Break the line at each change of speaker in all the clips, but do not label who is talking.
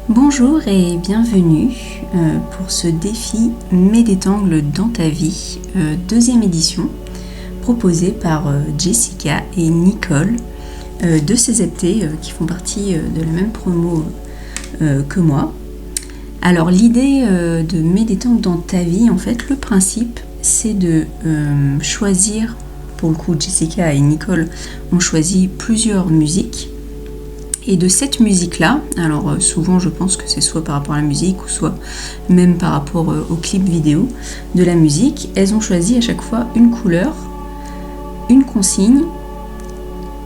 Bonjour et bienvenue pour ce défi Mets des tangles dans ta vie, deuxième édition, proposée par Jessica et Nicole de CZT qui font partie de la même promo que moi. Alors l'idée de Mets des tangles dans ta vie, en fait le principe c'est de choisir, pour le coup Jessica et Nicole ont choisi plusieurs musiques. Et de cette musique-là, alors souvent je pense que c'est soit par rapport à la musique ou soit même par rapport au clip vidéo de la musique, elles ont choisi à chaque fois une couleur, une consigne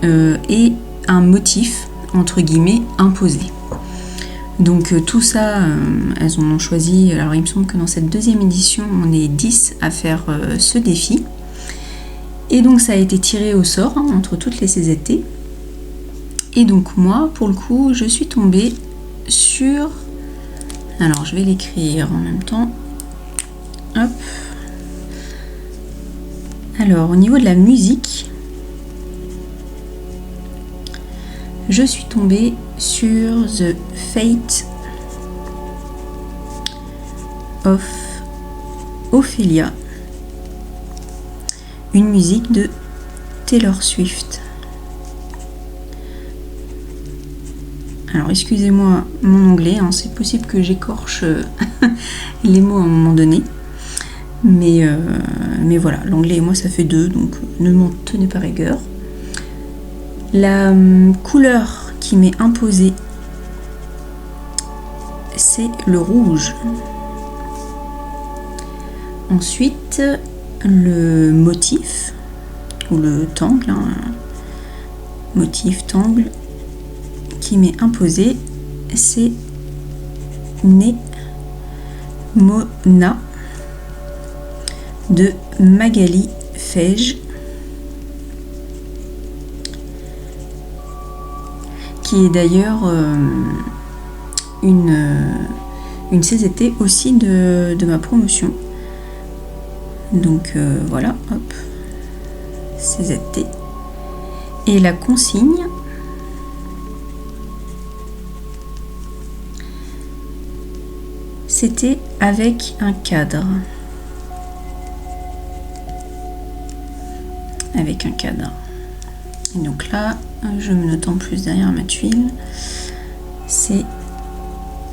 et un motif, entre guillemets, imposé. Donc tout ça, elles en ont choisi, alors il me semble que dans cette deuxième édition, on est 10 à faire ce défi. Et donc ça a été tiré au sort entre toutes les CZT. Et donc moi, pour le coup, je suis tombée sur... Alors, je vais l'écrire en même temps. Hop. Alors, au niveau de la musique, je suis tombée sur The Fate of Ophelia, une musique de Taylor Swift. Alors excusez-moi mon anglais, c'est possible que j'écorche les mots à un moment donné. Mais voilà, l'anglais et moi ça fait deux, donc ne m'en tenez pas rigueur. La couleur qui m'est imposée, c'est le rouge. Ensuite, le motif, ou le tangle, motif tangle, qui m'est imposé, c'est Mona de Magali Feige, qui est d'ailleurs une CZT aussi de ma promotion. Donc voilà, hop, CZT. Et la consigne, c'était avec un cadre. Avec un cadre. Et donc là, je me note en plus derrière ma tuile, c'est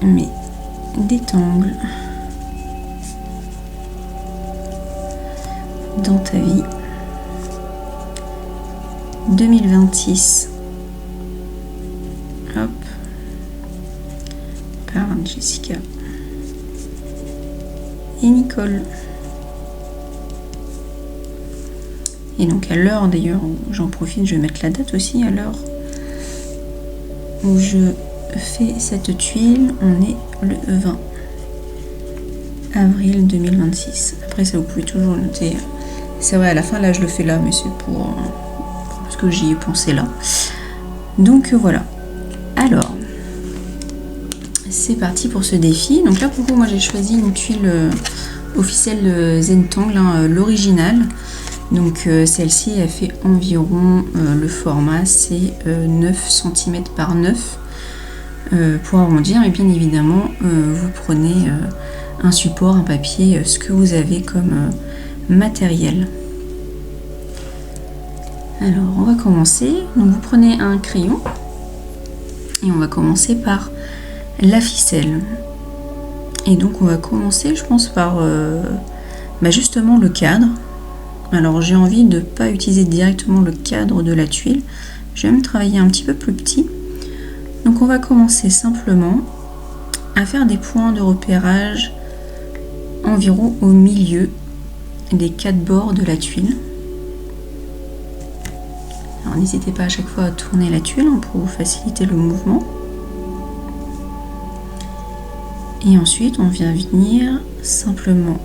mes détangles dans ta vie 2026. Hop. Par Jessica et Nicole. Et donc à l'heure d'ailleurs, j'en profite, je vais mettre la date aussi, à l'heure où je fais cette tuile, on est le 20 avril 2026. Après ça vous pouvez toujours noter, c'est vrai à la fin là je le fais là, mais c'est pour parce que j'y ai pensé là. Donc voilà, alors c'est parti pour ce défi. Donc là pour vous, moi j'ai choisi une tuile officielle Zentangle, l'original. Donc celle-ci elle fait environ, le format c'est 9 cm par 9 pour arrondir, et bien évidemment vous prenez un support, un papier, ce que vous avez comme matériel. Alors on va commencer, donc vous prenez un crayon et on va commencer par la ficelle. Et donc on va commencer, je pense, par justement le cadre. Alors j'ai envie de ne pas utiliser directement le cadre de la tuile, je vais même travailler un petit peu plus petit. Donc on va commencer simplement à faire des points de repérage environ au milieu des 4 bords de la tuile. Alors n'hésitez pas à chaque fois à tourner la tuile pour vous faciliter le mouvement. Et ensuite on vient venir simplement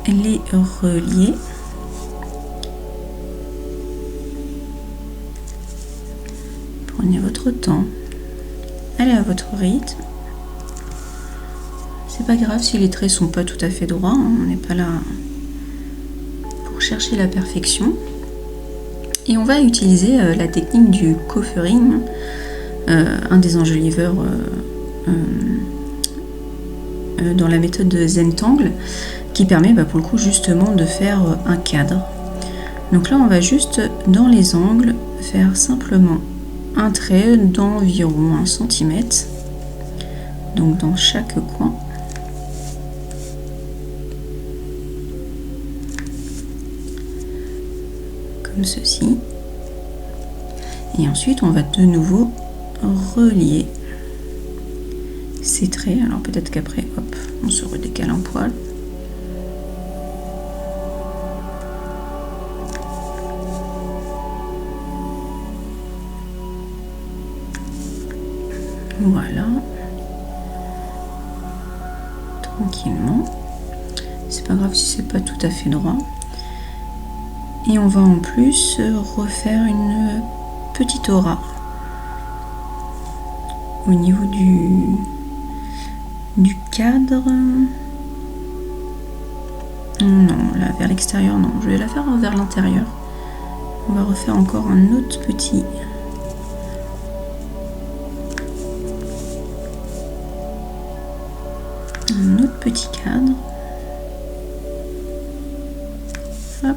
les relier. Prenez votre temps, allez à votre rythme. C'est pas grave si les traits sont pas tout à fait droits, on n'est pas là pour chercher la perfection. Et on va utiliser la technique du coffering, un des enjoliveurs dans la méthode Zentangle qui permet pour le coup justement de faire un cadre. Donc là on va juste dans les angles faire simplement un trait d'environ 1 cm, donc dans chaque coin. Comme ceci. Et ensuite on va de nouveau relier ces traits. Alors peut-être qu'après, hop, on se redécale un poil. Voilà. Tranquillement. C'est pas grave si c'est pas tout à fait droit. Et on va en plus refaire une petite aura au niveau du cadre. Non, là vers l'extérieur, non. Je vais la faire vers l'intérieur. On va refaire encore un autre petit cadre. Hop.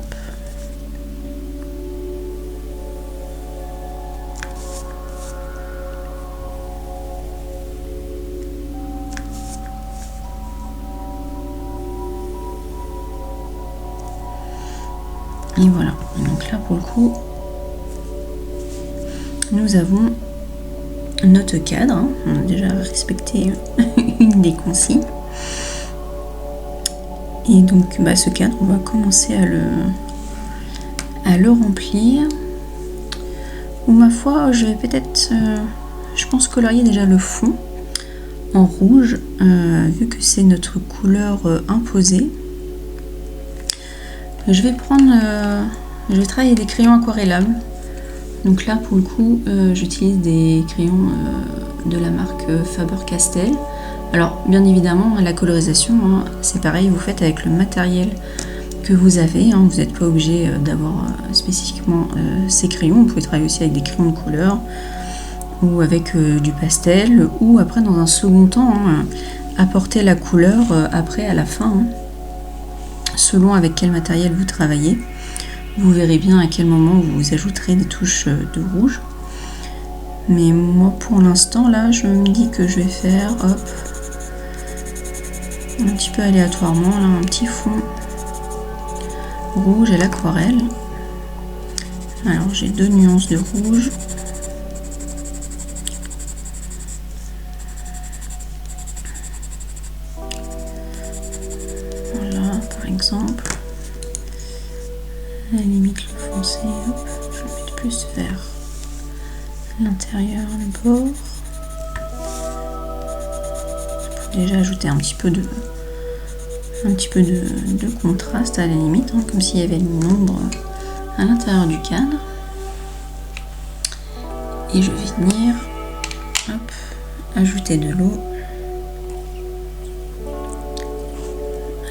Et voilà. Donc là pour le coup, nous avons notre cadre. Hein. On a déjà respecté une des consignes. Et donc ce cadre, on va commencer à le remplir. Ou ma foi, je vais peut-être, je pense, colorier déjà le fond en rouge, vu que c'est notre couleur imposée. Je vais travailler des crayons aquarellables. Donc là, pour le coup, j'utilise des crayons de la marque Faber-Castell. Alors bien évidemment la colorisation c'est pareil, vous faites avec le matériel que vous avez, vous n'êtes pas obligé d'avoir spécifiquement ces crayons, vous pouvez travailler aussi avec des crayons de couleur ou avec du pastel, ou après dans un second temps apporter la couleur après à la fin, selon avec quel matériel vous travaillez. Vous verrez bien à quel moment vous ajouterez des touches de rouge. Mais moi pour l'instant là je me dis que je vais faire un petit peu aléatoirement là, un petit fond rouge à l'aquarelle. Alors j'ai 2 nuances de rouge. Voilà par exemple. À la limite le foncé, hop, je vais mettre plus vers l'intérieur, le bord. Déjà ajouter un petit peu de contraste à la limite, comme s'il y avait une ombre à l'intérieur du cadre. Et je vais venir ajouter de l'eau.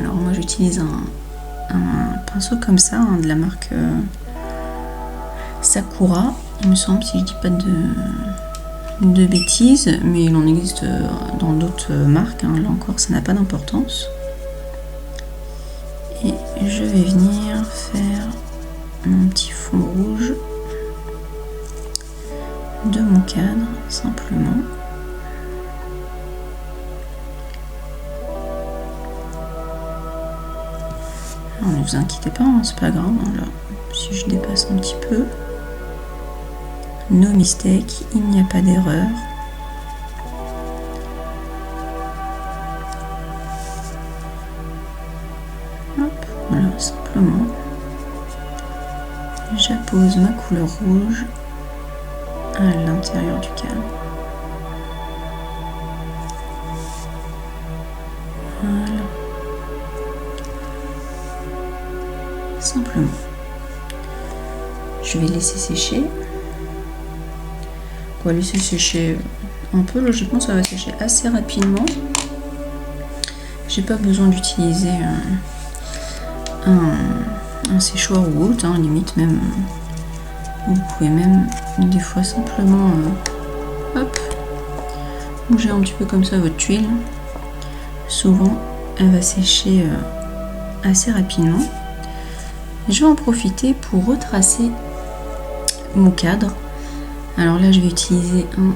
Alors moi j'utilise un pinceau comme ça, de la marque Sakura, il me semble, si je dis pas de bêtises, mais il en existe dans d'autres marques, là encore ça n'a pas d'importance. Et je vais venir faire mon petit fond rouge de mon cadre simplement. Alors, ne vous inquiétez pas, c'est pas grave, là, si je dépasse un petit peu. No mistake, il n'y a pas d'erreur. Hop, voilà, simplement. J'appose ma couleur rouge à l'intérieur du cadre. Voilà. Simplement. Je vais laisser sécher. On va laisser sécher un peu, logiquement ça va sécher assez rapidement. J'ai pas besoin d'utiliser un séchoir ou autre, limite même. Vous pouvez même des fois simplement bougez un petit peu comme ça votre tuile. Souvent, elle va sécher assez rapidement. Je vais en profiter pour retracer mon cadre. Alors là, je vais utiliser un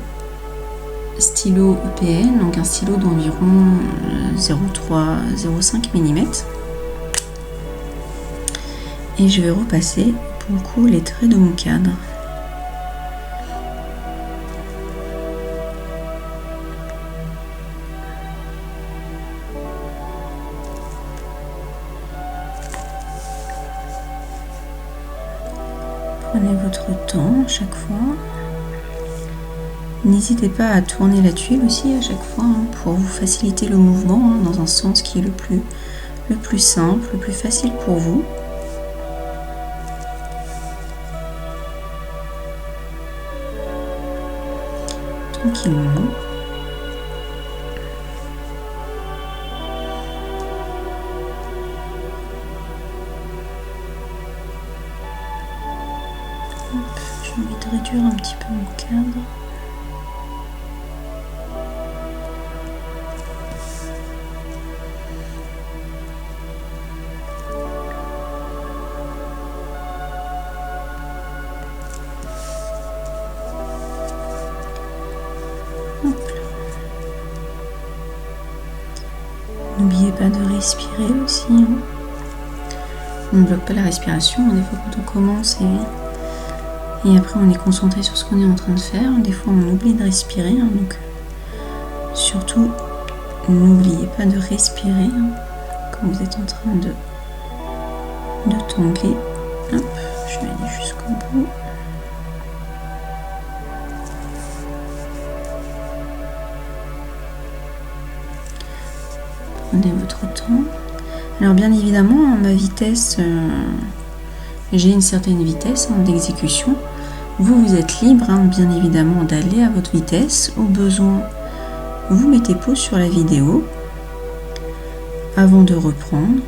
stylo EPN, donc un stylo d'environ 0,3-0,5 mm. Et je vais repasser pour le coup les traits de mon cadre. Prenez votre temps à chaque fois. N'hésitez pas à tourner la tuile aussi à chaque fois pour vous faciliter le mouvement dans un sens qui est le plus simple, le plus facile pour vous. Tranquillement. J'ai envie de réduire un petit peu mon cadre. N'oubliez pas de respirer aussi. On ne bloque pas la respiration. Des fois quand on commence et après on est concentré sur ce qu'on est en train de faire, des fois on oublie de respirer. Donc surtout, n'oubliez pas de respirer quand vous êtes en train de tangler. Hop, je vais aller jusqu'au bout. Prenez votre temps. Alors bien évidemment, ma vitesse, j'ai une certaine vitesse d'exécution. Vous êtes libre, bien évidemment, d'aller à votre vitesse. Au besoin, vous mettez pause sur la vidéo avant de reprendre.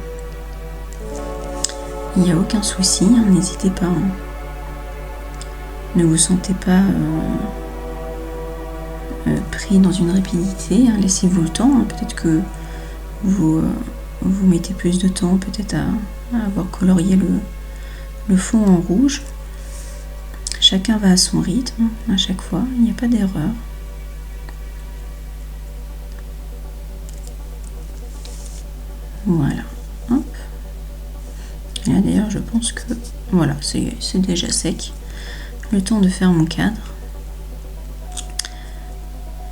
Il n'y a aucun souci, n'hésitez pas. Ne vous sentez pas pris dans une rapidité. Laissez-vous le temps. Peut-être que vous mettez plus de temps peut-être à avoir colorié le fond en rouge. Chacun va à son rythme à chaque fois, il n'y a pas d'erreur. Voilà. Hop. Et là d'ailleurs je pense que voilà, c'est déjà sec. Le temps de faire mon cadre.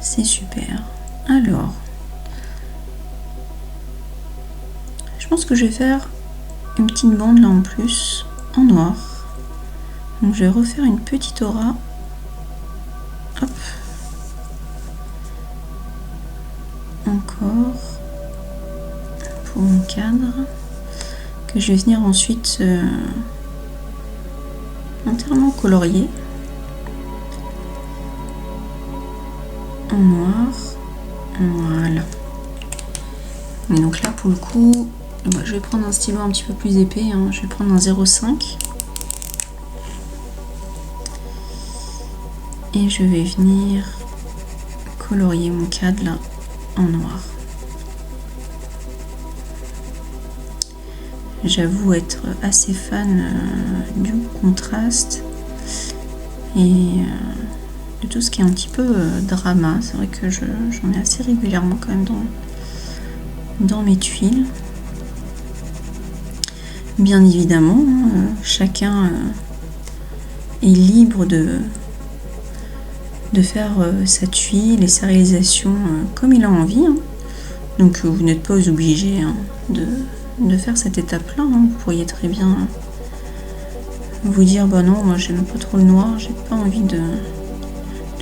C'est super. Alors, je pense que je vais faire une petite bande là en plus, en noir. Donc je vais refaire une petite aura. Hop. Encore. Pour mon cadre. Que je vais venir ensuite entièrement colorier. En noir. Voilà. Et donc là pour le coup, je vais prendre un stylo un petit peu plus épais, je vais prendre un 0,5 et je vais venir colorier mon cadre là en noir. J'avoue être assez fan du contraste et de tout ce qui est un petit peu drama. C'est vrai que j'en ai assez régulièrement quand même dans mes tuiles. Bien évidemment, chacun est libre de faire sa tuile et sa réalisation comme il a envie. Donc vous n'êtes pas obligé de faire cette étape-là. Vous pourriez très bien vous dire bah non, moi j'aime pas trop le noir, j'ai pas envie de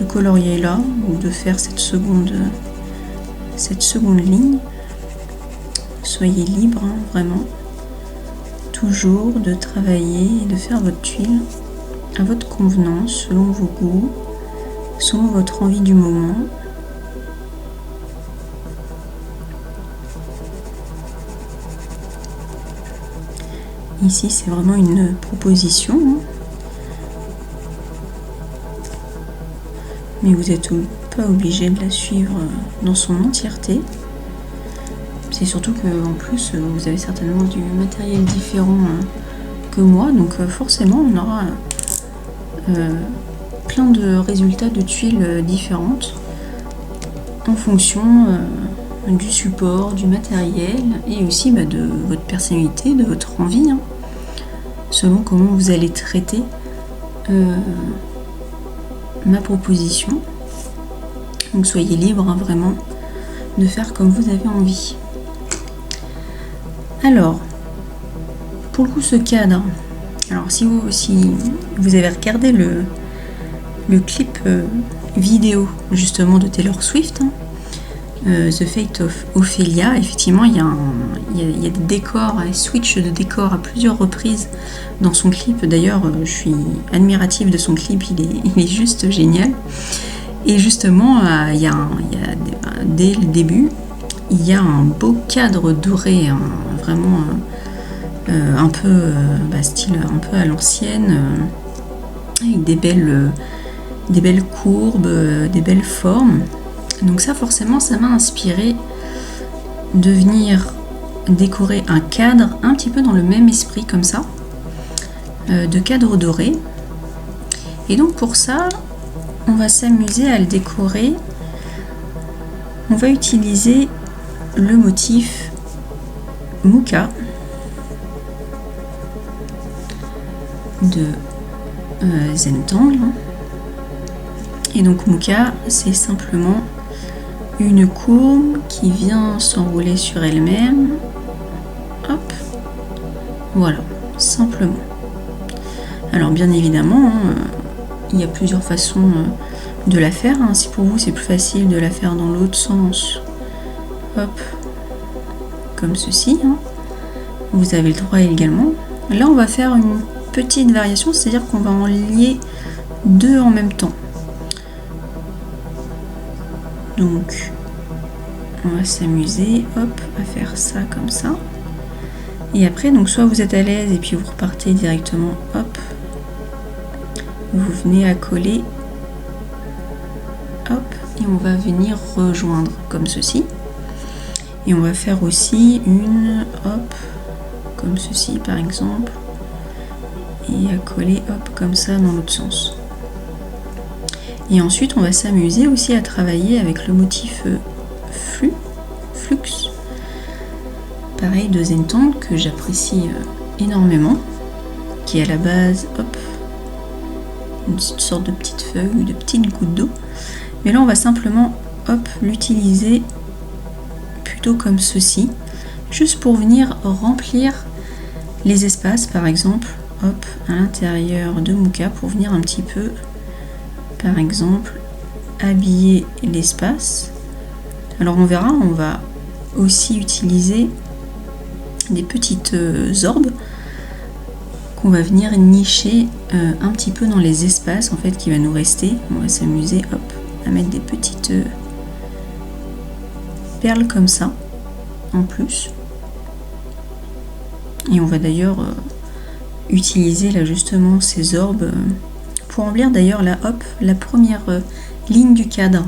colorier là, ou de faire cette seconde ligne. Soyez libre, vraiment. Toujours de travailler et de faire votre tuile à votre convenance, selon vos goûts, selon votre envie du moment. Ici, c'est vraiment une proposition, mais vous êtes pas obligé de la suivre dans son entièreté. C'est surtout que en plus vous avez certainement du matériel différent que moi, donc forcément on aura plein de résultats de tuiles différentes en fonction du support, du matériel et aussi de votre personnalité, de votre envie, hein, selon comment vous allez traiter ma proposition. Donc soyez libre hein, vraiment de faire comme vous avez envie. Alors, pour le coup ce cadre, alors si vous avez regardé le clip vidéo justement de Taylor Swift, hein, The Fate of Ophelia, effectivement il y a des décors, elle switch de décors à plusieurs reprises dans son clip. D'ailleurs je suis admirative de son clip, il est juste génial. Et justement dès le début il y a un beau cadre doré, hein, vraiment un peu style un peu à l'ancienne, avec des belles courbes, des belles formes. Donc ça forcément ça m'a inspiré de venir décorer un cadre un petit peu dans le même esprit comme ça, de cadre doré. Et donc pour ça on va s'amuser à le décorer. On va utiliser le motif Muka de Zentangle. Et donc Muka, c'est simplement une courbe qui vient s'enrouler sur elle-même. Hop, voilà, simplement. Alors bien évidemment, hein, il y a plusieurs façons de la faire. Hein. Si pour vous c'est plus facile de la faire dans l'autre sens, hop, comme ceci, hein. Vous avez le droit également. Là on va faire une petite variation, c'est-à-dire qu'on va en lier deux en même temps. Donc on va s'amuser, hop, à faire ça comme ça. Et après, donc soit vous êtes à l'aise et puis vous repartez directement, hop, vous venez à coller, hop, et on va venir rejoindre comme ceci. Et on va faire aussi une, hop, comme ceci par exemple, et à coller, hop, comme ça dans l'autre sens. Et ensuite on va s'amuser aussi à travailler avec le motif flux, pareil de Zentangle, que j'apprécie énormément, qui est à la base, hop, une sorte de petite feuille ou de petite goutte d'eau. Mais là on va simplement, hop, l'utiliser plutôt comme ceci, juste pour venir remplir les espaces, par exemple, hop, à l'intérieur de Muka, pour venir un petit peu, par exemple, habiller l'espace. Alors on verra, on va aussi utiliser des petites orbes qu'on va venir nicher un petit peu dans les espaces en fait qui va nous rester. On va s'amuser, hop, à mettre des petites perles comme ça en plus. Et on va d'ailleurs utiliser là justement ces orbes pour remplir d'ailleurs là, hop, la première ligne du cadre.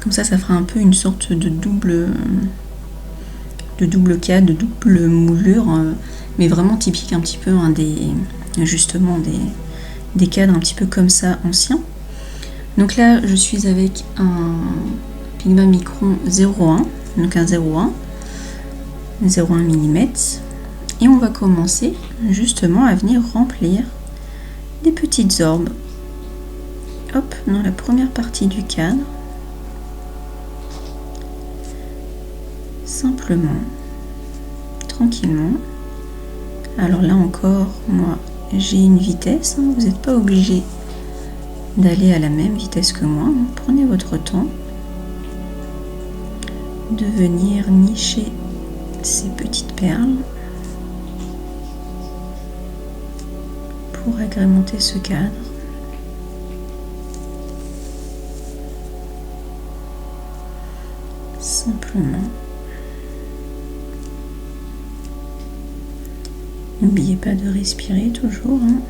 Comme ça, ça fera un peu une sorte de double cadre, de double moulure, mais vraiment typique un petit peu hein, des cadres un petit peu comme ça anciens. Donc là, je suis avec un Pigma Micron 0,1, donc un 0,1 mm, et on va commencer justement à venir remplir des petites orbes, hop, dans la première partie du cadre. Simplement, tranquillement. Alors là encore, moi j'ai une vitesse, hein, vous n'êtes pas obligé d'aller à la même vitesse que moi, hein. Prenez votre temps de venir nicher ces petites perles pour agrémenter ce cadre. Simplement. N'oubliez pas de respirer toujours. Hein.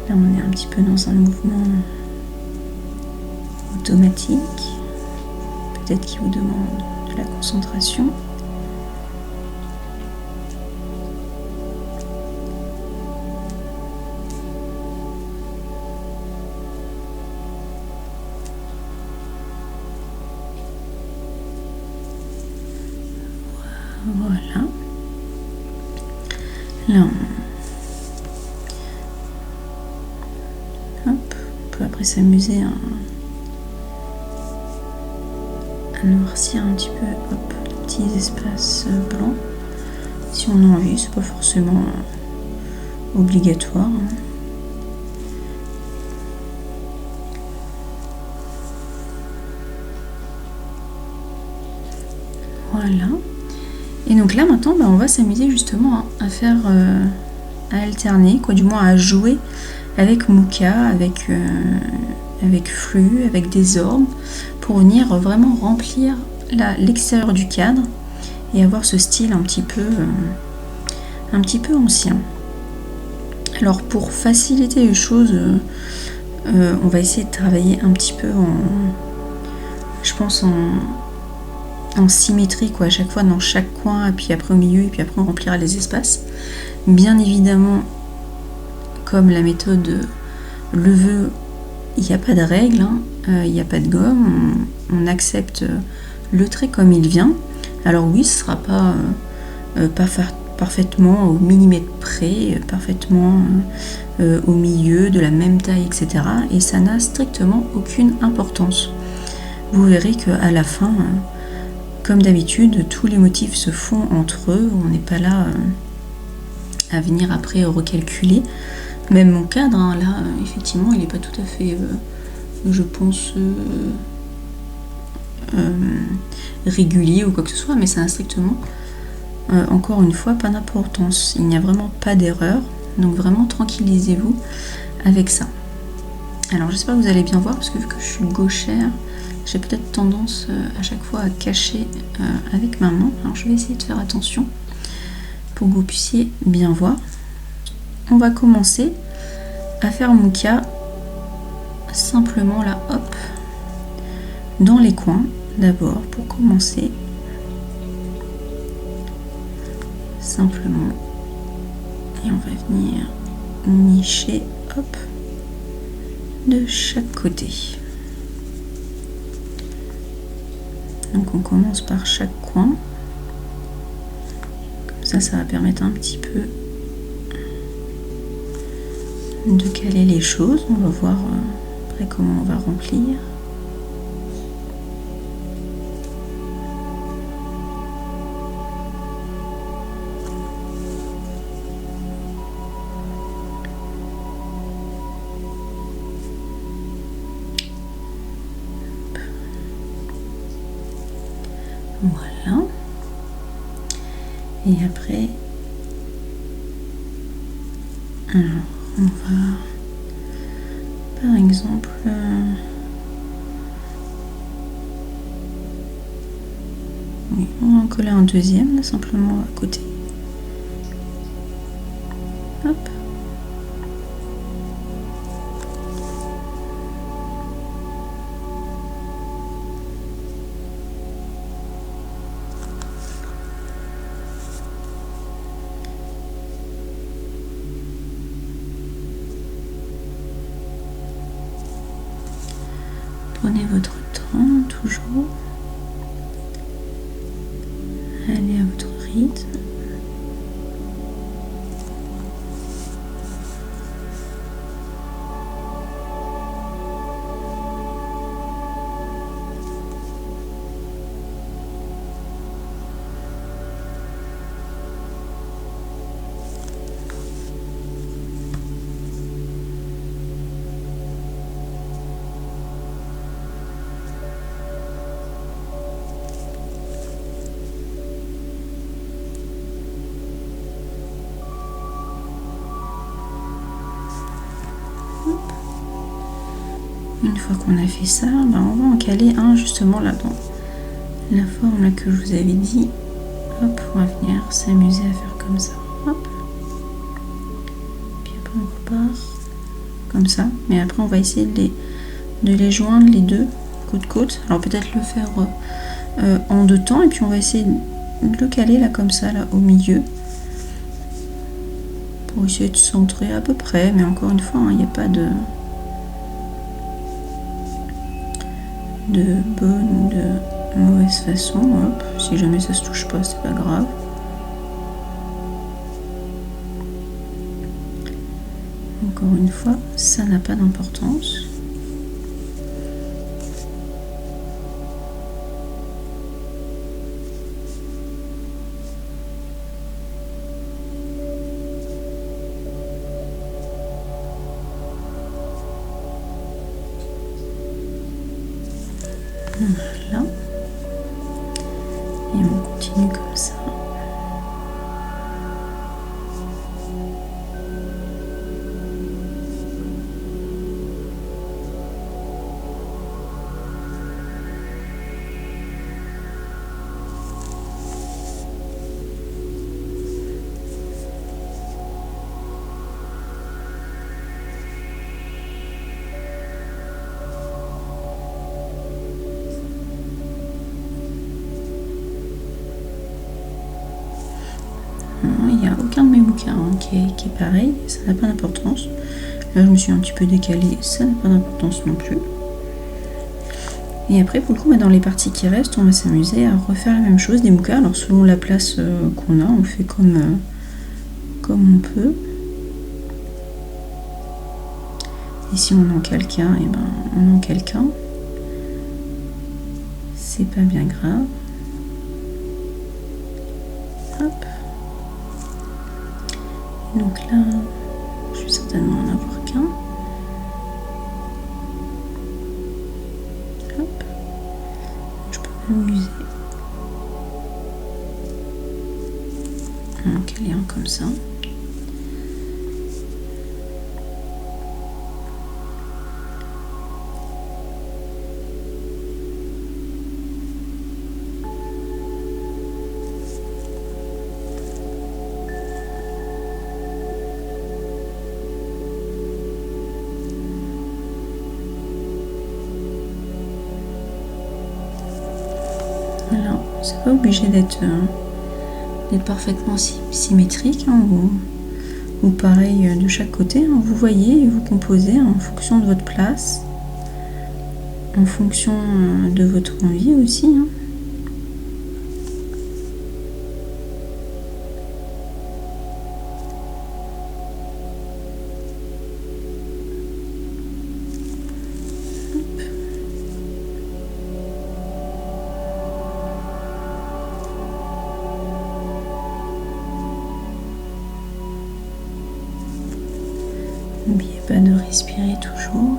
Là, on est un petit peu dans un mouvement automatique, peut-être qui vous demande de la concentration. Voilà. Là, on peut après s'amuser à noircir un petit peu, les petits espaces blancs. Si on a envie, c'est pas forcément obligatoire. Voilà. Et donc là maintenant on va s'amuser justement à faire à alterner, du moins à jouer avec Muka, avec flux, avec des orbes, pour venir vraiment remplir l'extérieur du cadre et avoir ce style un petit peu ancien. Alors pour faciliter les choses, on va essayer de travailler un petit peu en symétrie, à chaque fois dans chaque coin, et puis après au milieu, et puis après on remplira les espaces. Bien évidemment, comme la méthode le veut, il n'y a pas de règle, il n'y a pas de gomme, on accepte le trait comme il vient. Alors oui, ce ne sera pas parfaitement au millimètre près, parfaitement au milieu, de la même taille, etc. Et ça n'a strictement aucune importance. Vous verrez qu'à la fin, comme d'habitude, tous les motifs se font entre eux, on n'est pas là à venir après recalculer. Même mon cadre, là, effectivement, il n'est pas tout à fait, je pense, régulier ou quoi que ce soit, mais ça n'a strictement, encore une fois, pas d'importance. Il n'y a vraiment pas d'erreur, donc vraiment tranquillisez-vous avec ça. Alors j'espère que vous allez bien voir, parce que vu que je suis gauchère, j'ai peut-être tendance à chaque fois à cacher avec ma main. Alors je vais essayer de faire attention pour que vous puissiez bien voir. On va commencer à faire Muka simplement là, hop, dans les coins d'abord pour commencer. Simplement. Et on va venir nicher, hop, de chaque côté. Donc on commence par chaque coin. Comme ça va permettre un petit peu de caler les choses. On va voir après comment on va remplir. Voilà. Et après, alors on va, par exemple, oui, on va en coller un deuxième, là, simplement à côté. Hop. Prenez votre temps, toujours. Allez à votre rythme. Une fois qu'on a fait ça, on va en caler un justement là dans la forme là que je vous avais dit. Hop, on va venir s'amuser à faire comme ça. Hop. Puis après on repart. comme ça. Mais après on va essayer de les joindre les deux côte côte. Alors peut-être le faire en 2 temps, et puis on va essayer de le caler là comme ça, là au milieu, pour essayer de centrer à peu près. Mais encore une fois, il n'y a pas de bonne ou de mauvaise façon. Hop. Si jamais ça se touche pas, c'est pas grave. Encore une fois, ça n'a pas d'importance. Voilà. Et on continue comme ça. Il n'y a aucun de mes bouquins qui est pareil, ça n'a pas d'importance. Là je me suis un petit peu décalée, ça n'a pas d'importance non plus. Et après pour le coup, dans les parties qui restent, on va s'amuser à refaire la même chose, des bouquins. Alors selon la place qu'on a, on fait comme on peut. Et si on en calque un, et ben on en calque un. C'est pas bien grave. Hop. Donc là, je vais certainement en avoir qu'un. Hop. Je peux m'amuser. On en caler un comme ça. Alors, c'est pas obligé d'être parfaitement symétrique, hein, ou pareil de chaque côté. Hein. Vous voyez et vous composez en fonction de votre place, en fonction de votre envie aussi. Hein. N'oubliez pas de respirer toujours.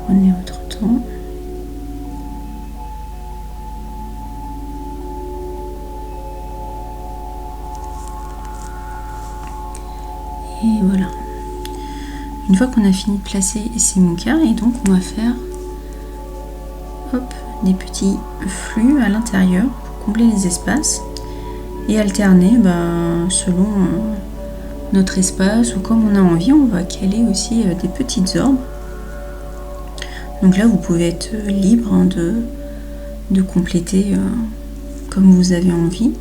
Prenez votre temps. Et voilà. Une fois qu'on a fini de placer ces mouquins, et donc on va faire des petits flux à l'intérieur pour combler les espaces et alterner selon notre espace ou comme on a envie. On va caler aussi des petites orbes. Donc là vous pouvez être libre de compléter comme vous avez envie.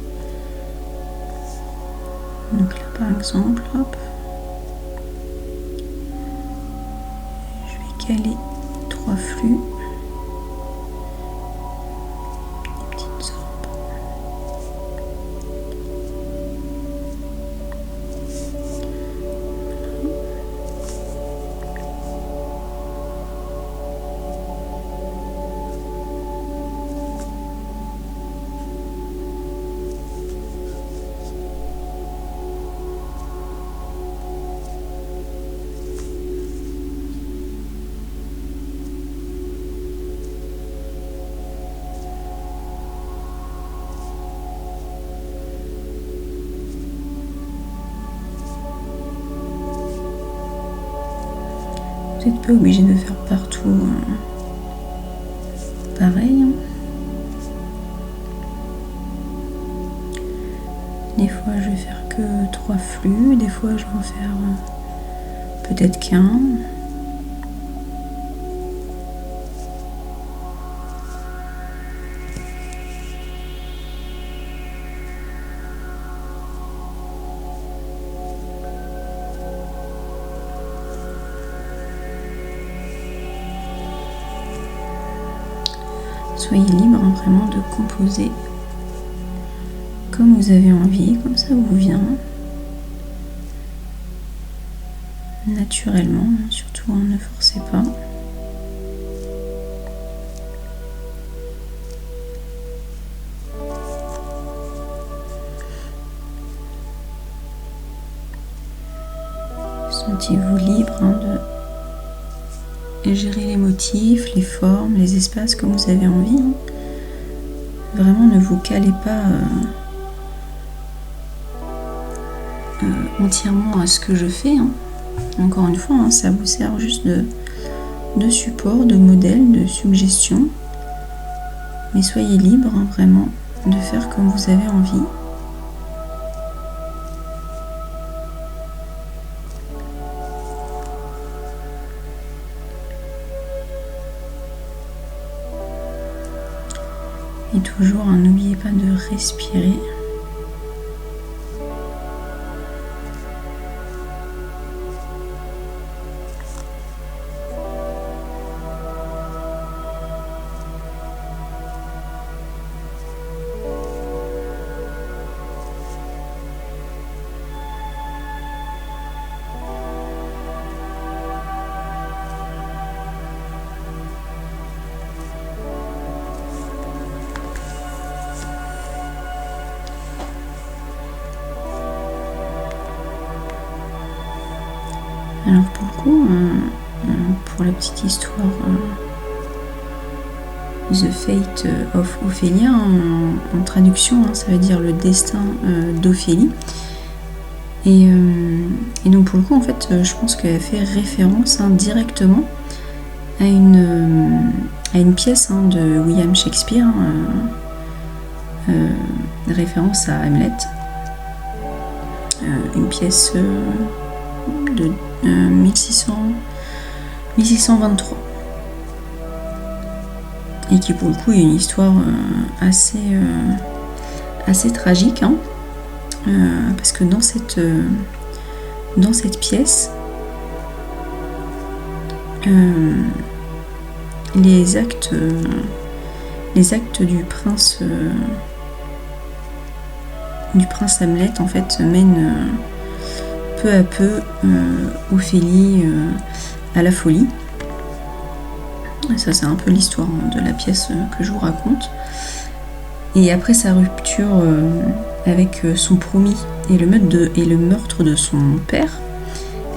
Donc là par exemple, je vais caler 3 flux. Vous n'êtes pas obligé de faire partout pareil. Des fois je vais faire que 3 flux, des fois je vais en faire peut-être qu'un. Soyez libre vraiment de composer comme vous avez envie, comme ça vous vient. Naturellement, surtout ne forcez pas. Sentez-vous libre de gérer les motifs, les formes, les espaces comme vous avez envie. Vraiment, ne vous calez pas entièrement à ce que je fais. Encore une fois, ça vous sert juste de support, de modèle, de suggestion. Mais soyez libre vraiment de faire comme vous avez envie. Et toujours, n'oubliez pas de respirer. Alors pour le coup, pour la petite histoire, The Fate of Ophelia, en traduction, ça veut dire le destin d'Ophélie. Et donc pour le coup, en fait, je pense qu'elle fait référence directement à une pièce de William Shakespeare, référence à Hamlet, une pièce de 1623, et qui pour le coup est une histoire assez tragique, parce que dans cette pièce, les actes du prince Hamlet en fait mènent peu à peu Ophélie à la folie. Ça, c'est un peu l'histoire de la pièce que je vous raconte. Et après sa rupture avec son promis et le meurtre de son père,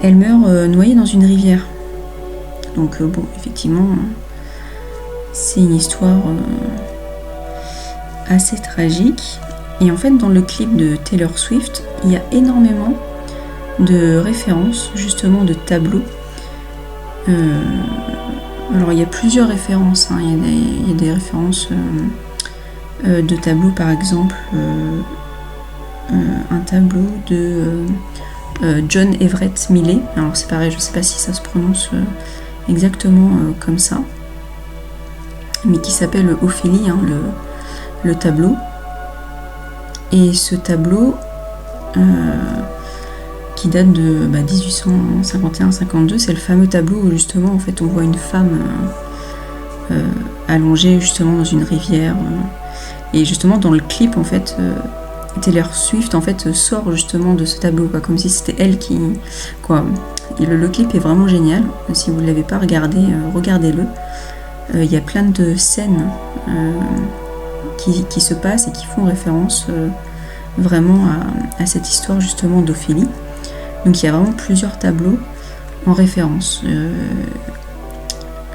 elle meurt noyée dans une rivière. Donc bon, effectivement, c'est une histoire assez tragique. Et en fait, dans le clip de Taylor Swift, il y a énormément de références, justement de tableaux. Alors il y a plusieurs références, il y a des références de tableaux, par exemple un tableau de John Everett Millais. Alors c'est pareil, je ne sais pas si ça se prononce exactement comme ça, mais qui s'appelle Ophélie, le tableau. Et ce tableau qui date de 1851-52, c'est le fameux tableau où justement en fait on voit une femme allongée justement dans une rivière, et justement dans le clip en fait Taylor Swift en fait sort justement de ce tableau, comme si c'était elle qui Et le clip est vraiment génial. Si vous ne l'avez pas regardé, regardez-le. Il y a plein de scènes qui se passent et qui font référence vraiment à cette histoire justement d'Ophélie. Donc il y a vraiment plusieurs tableaux en référence.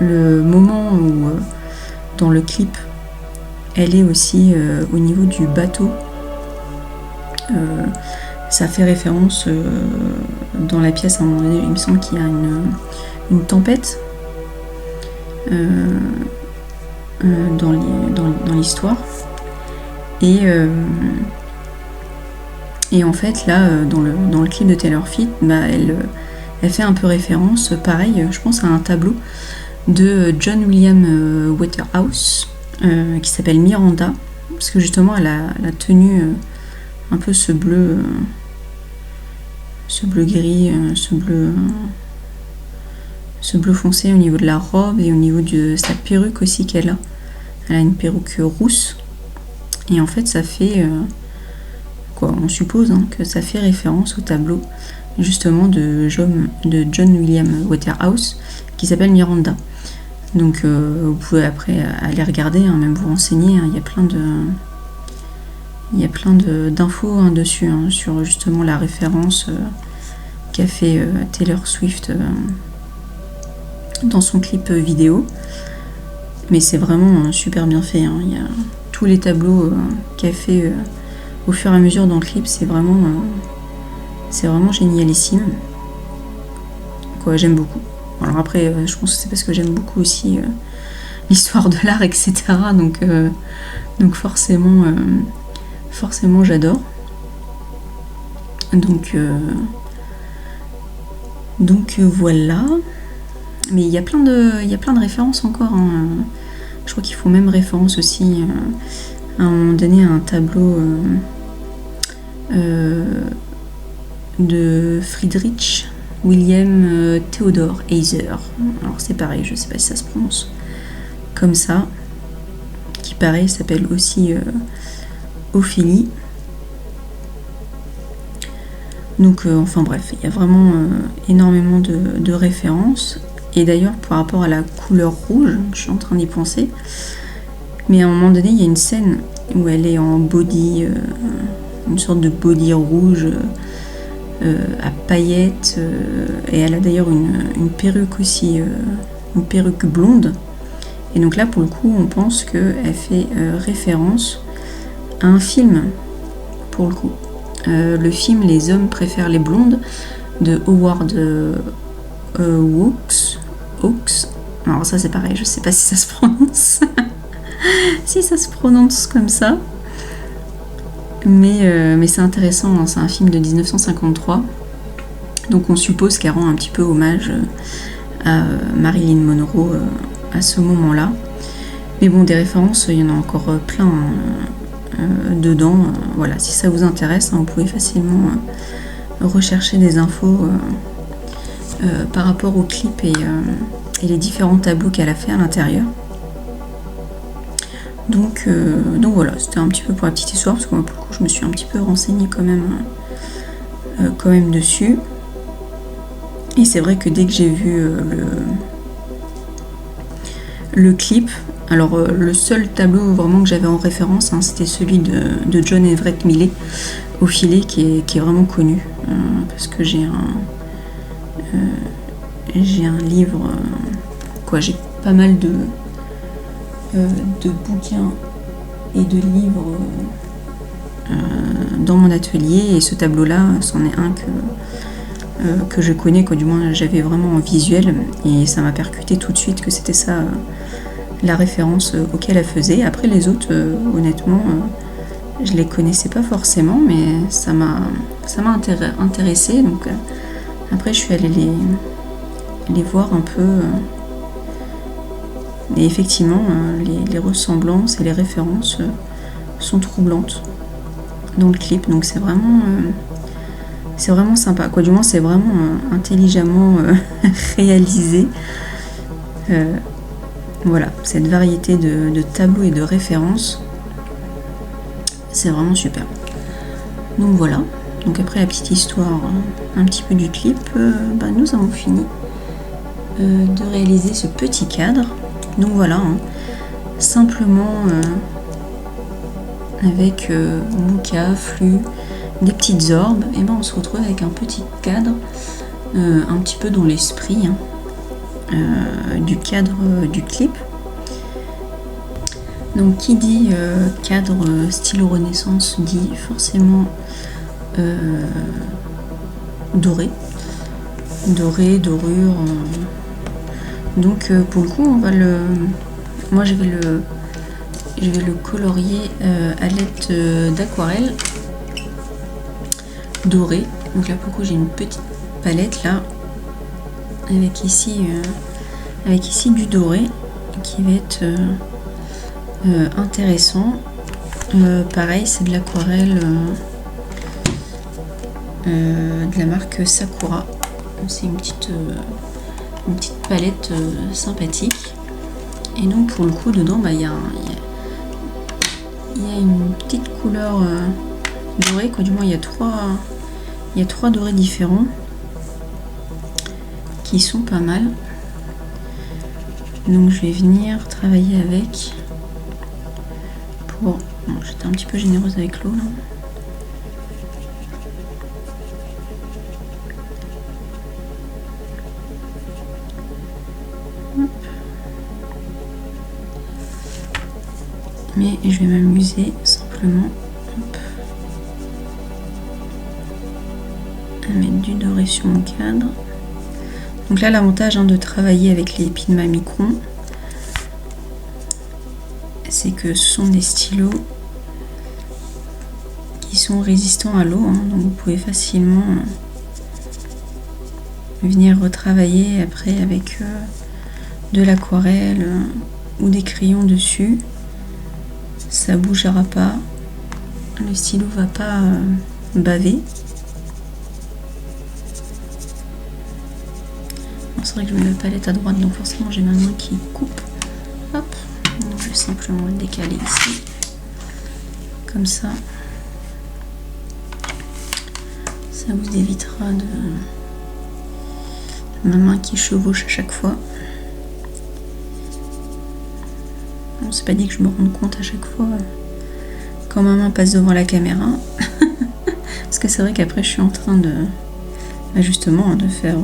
Le moment où dans le clip elle est aussi au niveau du bateau, ça fait référence dans la pièce. À un moment donné, il me semble qu'il y a une tempête dans l'histoire, et en fait là dans le clip de Taylor Swift, elle fait un peu référence, pareil, je pense à un tableau de John William Waterhouse qui s'appelle Miranda, parce que justement elle a tenu un peu ce bleu gris, ce bleu foncé au niveau de la robe et au niveau de sa perruque aussi qu'elle a. Elle a une perruque rousse et en fait ça fait on suppose que ça fait référence au tableau justement de John William Waterhouse qui s'appelle Miranda. Donc vous pouvez après aller regarder, même vous renseigner, il y a plein d'infos dessus sur justement la référence qu'a fait Taylor Swift dans son clip vidéo. Mais c'est vraiment super bien fait, il y a tous les tableaux qu'a fait au fur et à mesure dans le clip, c'est vraiment génialissime. J'aime beaucoup. Alors après, je pense que c'est parce que j'aime beaucoup aussi l'histoire de l'art, etc. Donc forcément j'adore. Donc voilà. Mais il y a plein de références encore. Je crois qu'ils font même référence aussi à un moment donné à un tableau de Friedrich William Theodor Heiser. Alors c'est pareil, je sais pas si ça se prononce comme ça. Qui pareil s'appelle aussi Ophélie. Donc enfin bref, il y a vraiment énormément de références. Et d'ailleurs par rapport à la couleur rouge, je suis en train d'y penser. Mais à un moment donné, il y a une scène où elle est en body, une sorte de body rouge à paillettes. Et elle a d'ailleurs une perruque aussi, une perruque blonde. Et donc là, pour le coup, on pense qu'elle fait référence à un film, pour le coup. Le film Les hommes préfèrent les blondes de Howard Hawks. Alors ça c'est pareil, je sais pas si ça se prononce. Si ça se prononce comme ça. Mais c'est intéressant, c'est un film de 1953. Donc on suppose qu'elle rend un petit peu hommage à Marilyn Monroe à ce moment-là. Mais bon, des références, il y en a encore plein dedans. Voilà, si ça vous intéresse, vous pouvez facilement rechercher des infos par rapport au clip et les différents tableaux qu'elle a fait à l'intérieur. Donc voilà, c'était un petit peu pour la petite histoire, parce que moi, pour le coup, je me suis un petit peu renseignée quand même dessus. Et c'est vrai que dès que j'ai vu le clip, alors le seul tableau vraiment que j'avais en référence, c'était celui de John Everett Millais, Ophélie, qui est vraiment connu, parce que j'ai un livre, j'ai pas mal de bouquins et de livres dans mon atelier, et ce tableau-là, c'en est un que je connais, du moins j'avais vraiment en visuel, et ça m'a percuté tout de suite que c'était ça la référence auquel elle faisait. Après les autres, honnêtement, je les connaissais pas forcément, mais ça m'a intéressée, donc après je suis allée les voir un peu. Et effectivement, les ressemblances et les références sont troublantes dans le clip, donc c'est vraiment sympa, du moins c'est vraiment intelligemment réalisé. Voilà, cette variété de tableaux et de références, c'est vraiment super. Donc voilà, donc après la petite histoire un petit peu du clip, nous avons fini de réaliser ce petit cadre. Donc voilà, simplement avec bouquet, flux, des petites orbes, et on se retrouve avec un petit cadre un petit peu dans l'esprit du cadre du clip. Donc qui dit cadre stylo Renaissance dit forcément doré, dorure. Donc pour le coup, moi je vais le colorier à l'aide d'aquarelle dorée. Donc là pour le coup j'ai une petite palette là, avec ici du doré qui va être intéressant. Pareil, c'est de l'aquarelle de la marque Sakura. C'est une petite palette sympathique. Et donc pour le coup dedans il y a une petite couleur dorée, quoi. Du moins il y a trois dorés différents qui sont pas mal. Donc je vais venir travailler avec pour... Bon, j'étais un petit peu généreuse avec l'eau là. Mais je vais m'amuser simplement à mettre du doré sur mon cadre. Donc là, l'avantage de travailler avec les Pinma Micron, c'est que ce sont des stylos qui sont résistants à l'eau, donc vous pouvez facilement venir retravailler après avec de l'aquarelle ou des crayons dessus. Ça bougera pas, le stylo va pas baver. C'est vrai que je mets la palette à droite, donc forcément j'ai ma main qui coupe. Hop, donc je vais simplement le décaler ici, comme ça. Ça vous évitera de ma main qui chevauche à chaque fois. Bon, c'est pas dit que je me rende compte à chaque fois quand ma main passe devant la caméra. Parce que c'est vrai qu'après je suis en train de justement de faire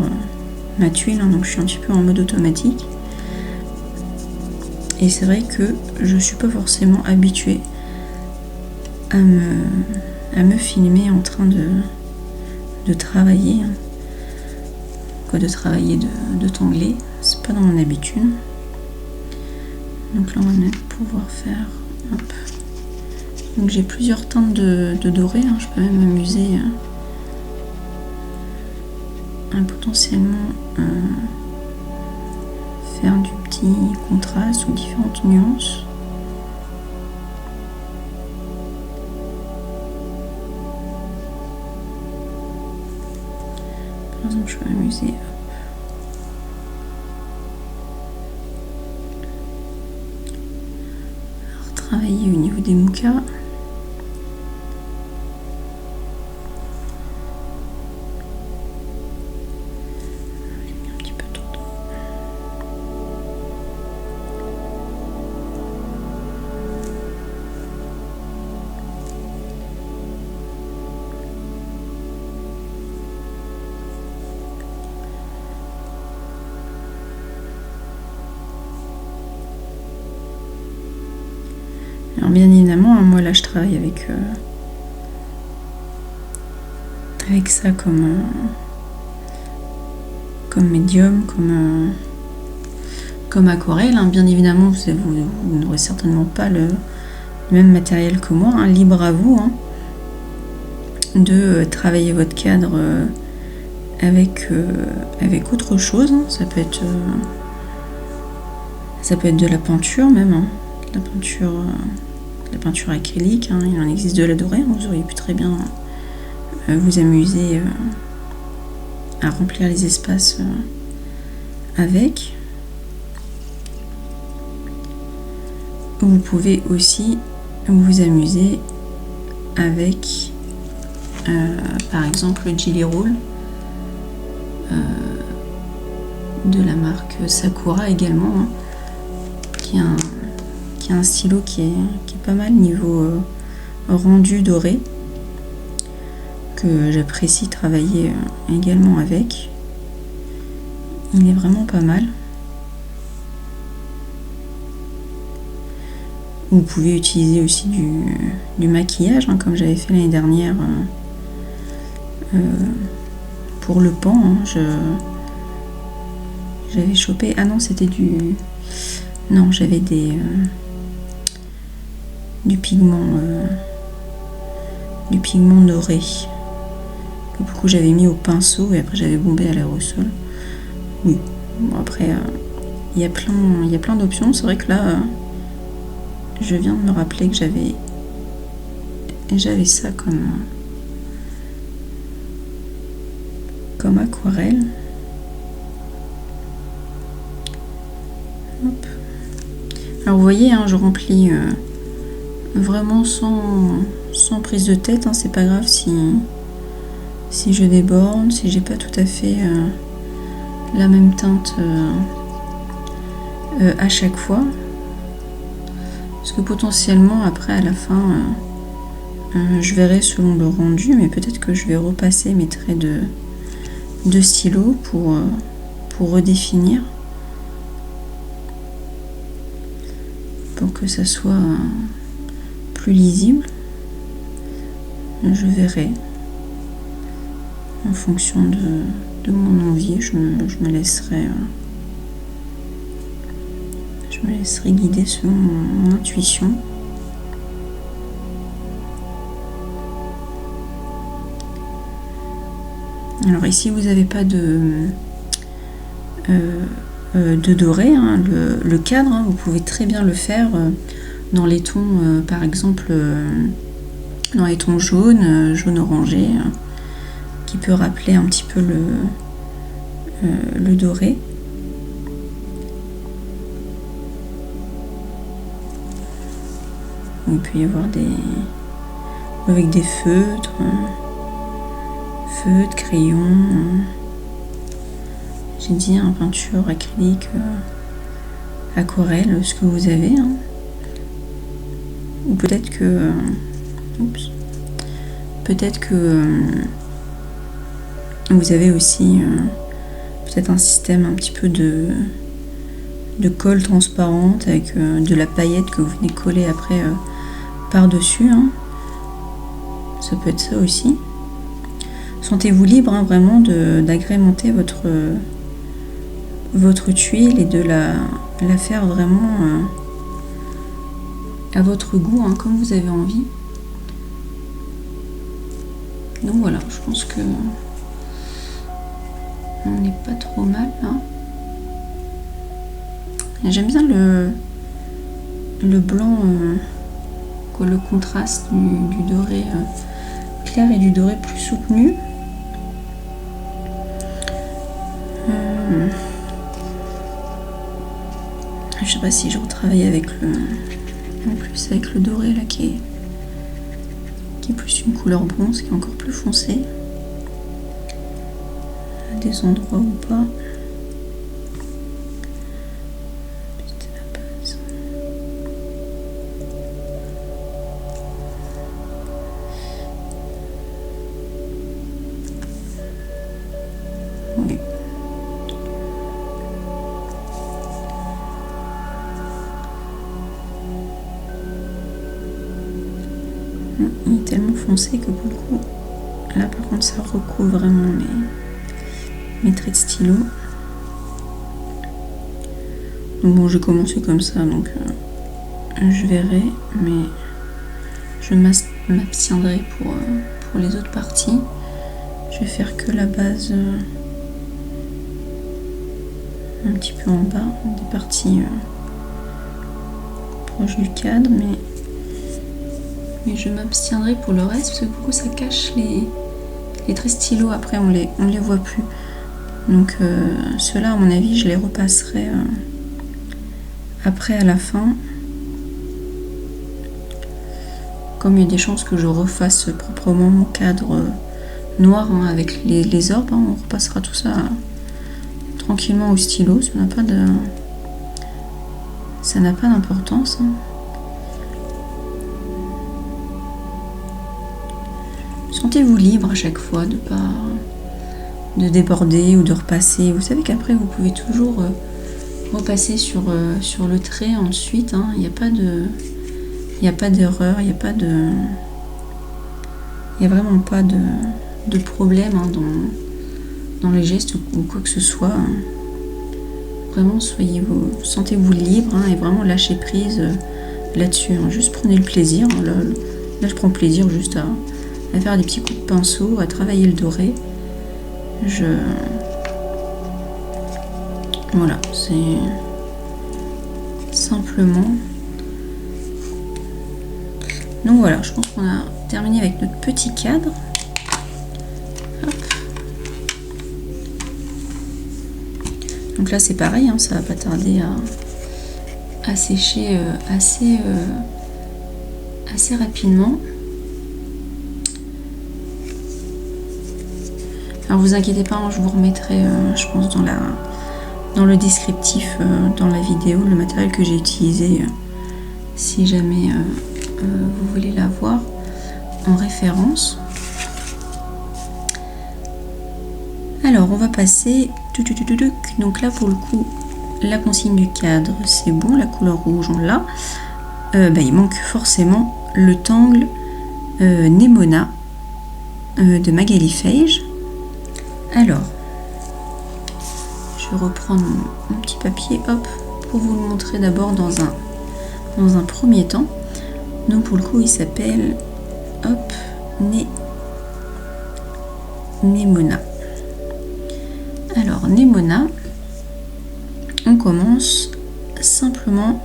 ma tuile, donc je suis un petit peu en mode automatique. Et c'est vrai que je suis pas forcément habituée à me filmer en train de travailler. De travailler, de tangler. C'est pas dans mon habitude. Donc là on va même pouvoir faire... Hop. Donc j'ai plusieurs teintes de doré, je peux même m'amuser à potentiellement faire du petit contraste ou différentes nuances. Par exemple je peux m'amuser à travailler au niveau des moukas. Alors bien évidemment, moi là je travaille avec ça comme médium, comme aquarelle. Bien évidemment, vous n'aurez certainement pas le même matériel que moi. Libre à vous de travailler votre cadre avec autre chose. Ça peut être de la peinture même, de la peinture acrylique. Il en existe de la dorée. Vous auriez pu très bien vous amuser à remplir les espaces avec. Vous pouvez aussi vous amuser avec par exemple le Jelly Roll de la marque Sakura également, qui a un stylo qui est pas mal niveau rendu doré, que j'apprécie travailler également avec. Il est vraiment pas mal. Vous pouvez utiliser aussi du maquillage, comme j'avais fait l'année dernière pour le pan. J'avais chopé... Ah non, c'était non, j'avais du pigment doré. Que beaucoup j'avais mis au pinceau et après j'avais bombé à l'aérosol. Oui, bon, après, il y a plein d'options. C'est vrai que là, je viens de me rappeler que j'avais ça comme aquarelle. Hop. Alors vous voyez, hein, je remplis vraiment sans prise de tête, hein, c'est pas grave si je déborde, si j'ai pas tout à fait la même teinte à chaque fois, parce que potentiellement après à la fin je verrai selon le rendu, mais peut-être que je vais repasser mes traits de stylo pour redéfinir, pour que ça soit plus lisible. Je verrai en fonction de mon envie. Je me laisserai guider selon mon intuition. Alors ici vous n'avez pas de doré, hein, le cadre, hein, vous pouvez très bien le faire dans les tons, par exemple dans les tons jaune orangé, qui peut rappeler un petit peu le doré. Il peut y avoir avec des feutres, crayons, j'ai dit, hein, peinture, acrylique, aquarelle, ce que vous avez, hein. Ou peut-être que vous avez aussi peut-être un système un petit peu de colle transparente avec de la paillette que vous venez coller après par-dessus, hein. Ça peut être ça aussi. Sentez-vous libre, hein, vraiment d'agrémenter votre tuile et de la faire vraiment à votre goût, hein, comme vous avez envie. Donc voilà, je pense que on n'est pas trop mal là. J'aime bien le blanc, le contraste du doré clair et du doré plus soutenu. Je sais pas si je retravaille avec le doré là qui est plus une couleur bronze, qui est encore plus foncé à des endroits ou pas. C'était la base. Oui. Il est tellement foncé que pour le coup, là par contre ça recouvre vraiment mes traits de stylo. Donc bon, j'ai commencé comme ça, donc je verrai, mais je m'abstiendrai pour les autres parties. Je vais faire que la base un petit peu en bas, des parties proches du cadre, mais je m'abstiendrai pour le reste, parce que beaucoup ça cache les traits stylo, après on les voit plus. Donc ceux-là, à mon avis, je les repasserai après à la fin. Comme il y a des chances que je refasse proprement mon cadre noir, hein, avec les orbes, hein, on repassera tout ça tranquillement au stylo, ça n'a pas d'importance, hein. Sentez-vous libre à chaque fois de déborder ou de repasser. Vous savez qu'après vous pouvez toujours repasser sur le trait ensuite, hein. Il n'y a pas d'erreur, il n'y a vraiment pas de problème, hein, dans les gestes ou quoi que ce soit. Vraiment, sentez-vous libre, hein, et vraiment lâchez prise là-dessus, hein. Juste prenez le plaisir, hein. Là je prends plaisir juste à faire des petits coups de pinceau, à travailler le doré. Voilà, c'est simplement. Donc voilà, je pense qu'on a terminé avec notre petit cadre. Hop. Donc là c'est pareil, hein, ça va pas tarder à sécher assez rapidement. Alors vous inquiétez pas, hein, je vous remettrai, je pense, dans le descriptif, dans la vidéo, le matériel que j'ai utilisé, si jamais vous voulez l'avoir en référence. Alors on va passer, donc là pour le coup, la consigne du cadre, c'est bon, la couleur rouge on l'a. Il manque forcément le tangle Nemona de Magali Feige. Alors, je vais reprendre mon petit papier, hop, pour vous le montrer d'abord dans un premier temps. Donc pour le coup, il s'appelle, hop, Nemona. Alors, Nemona, on commence simplement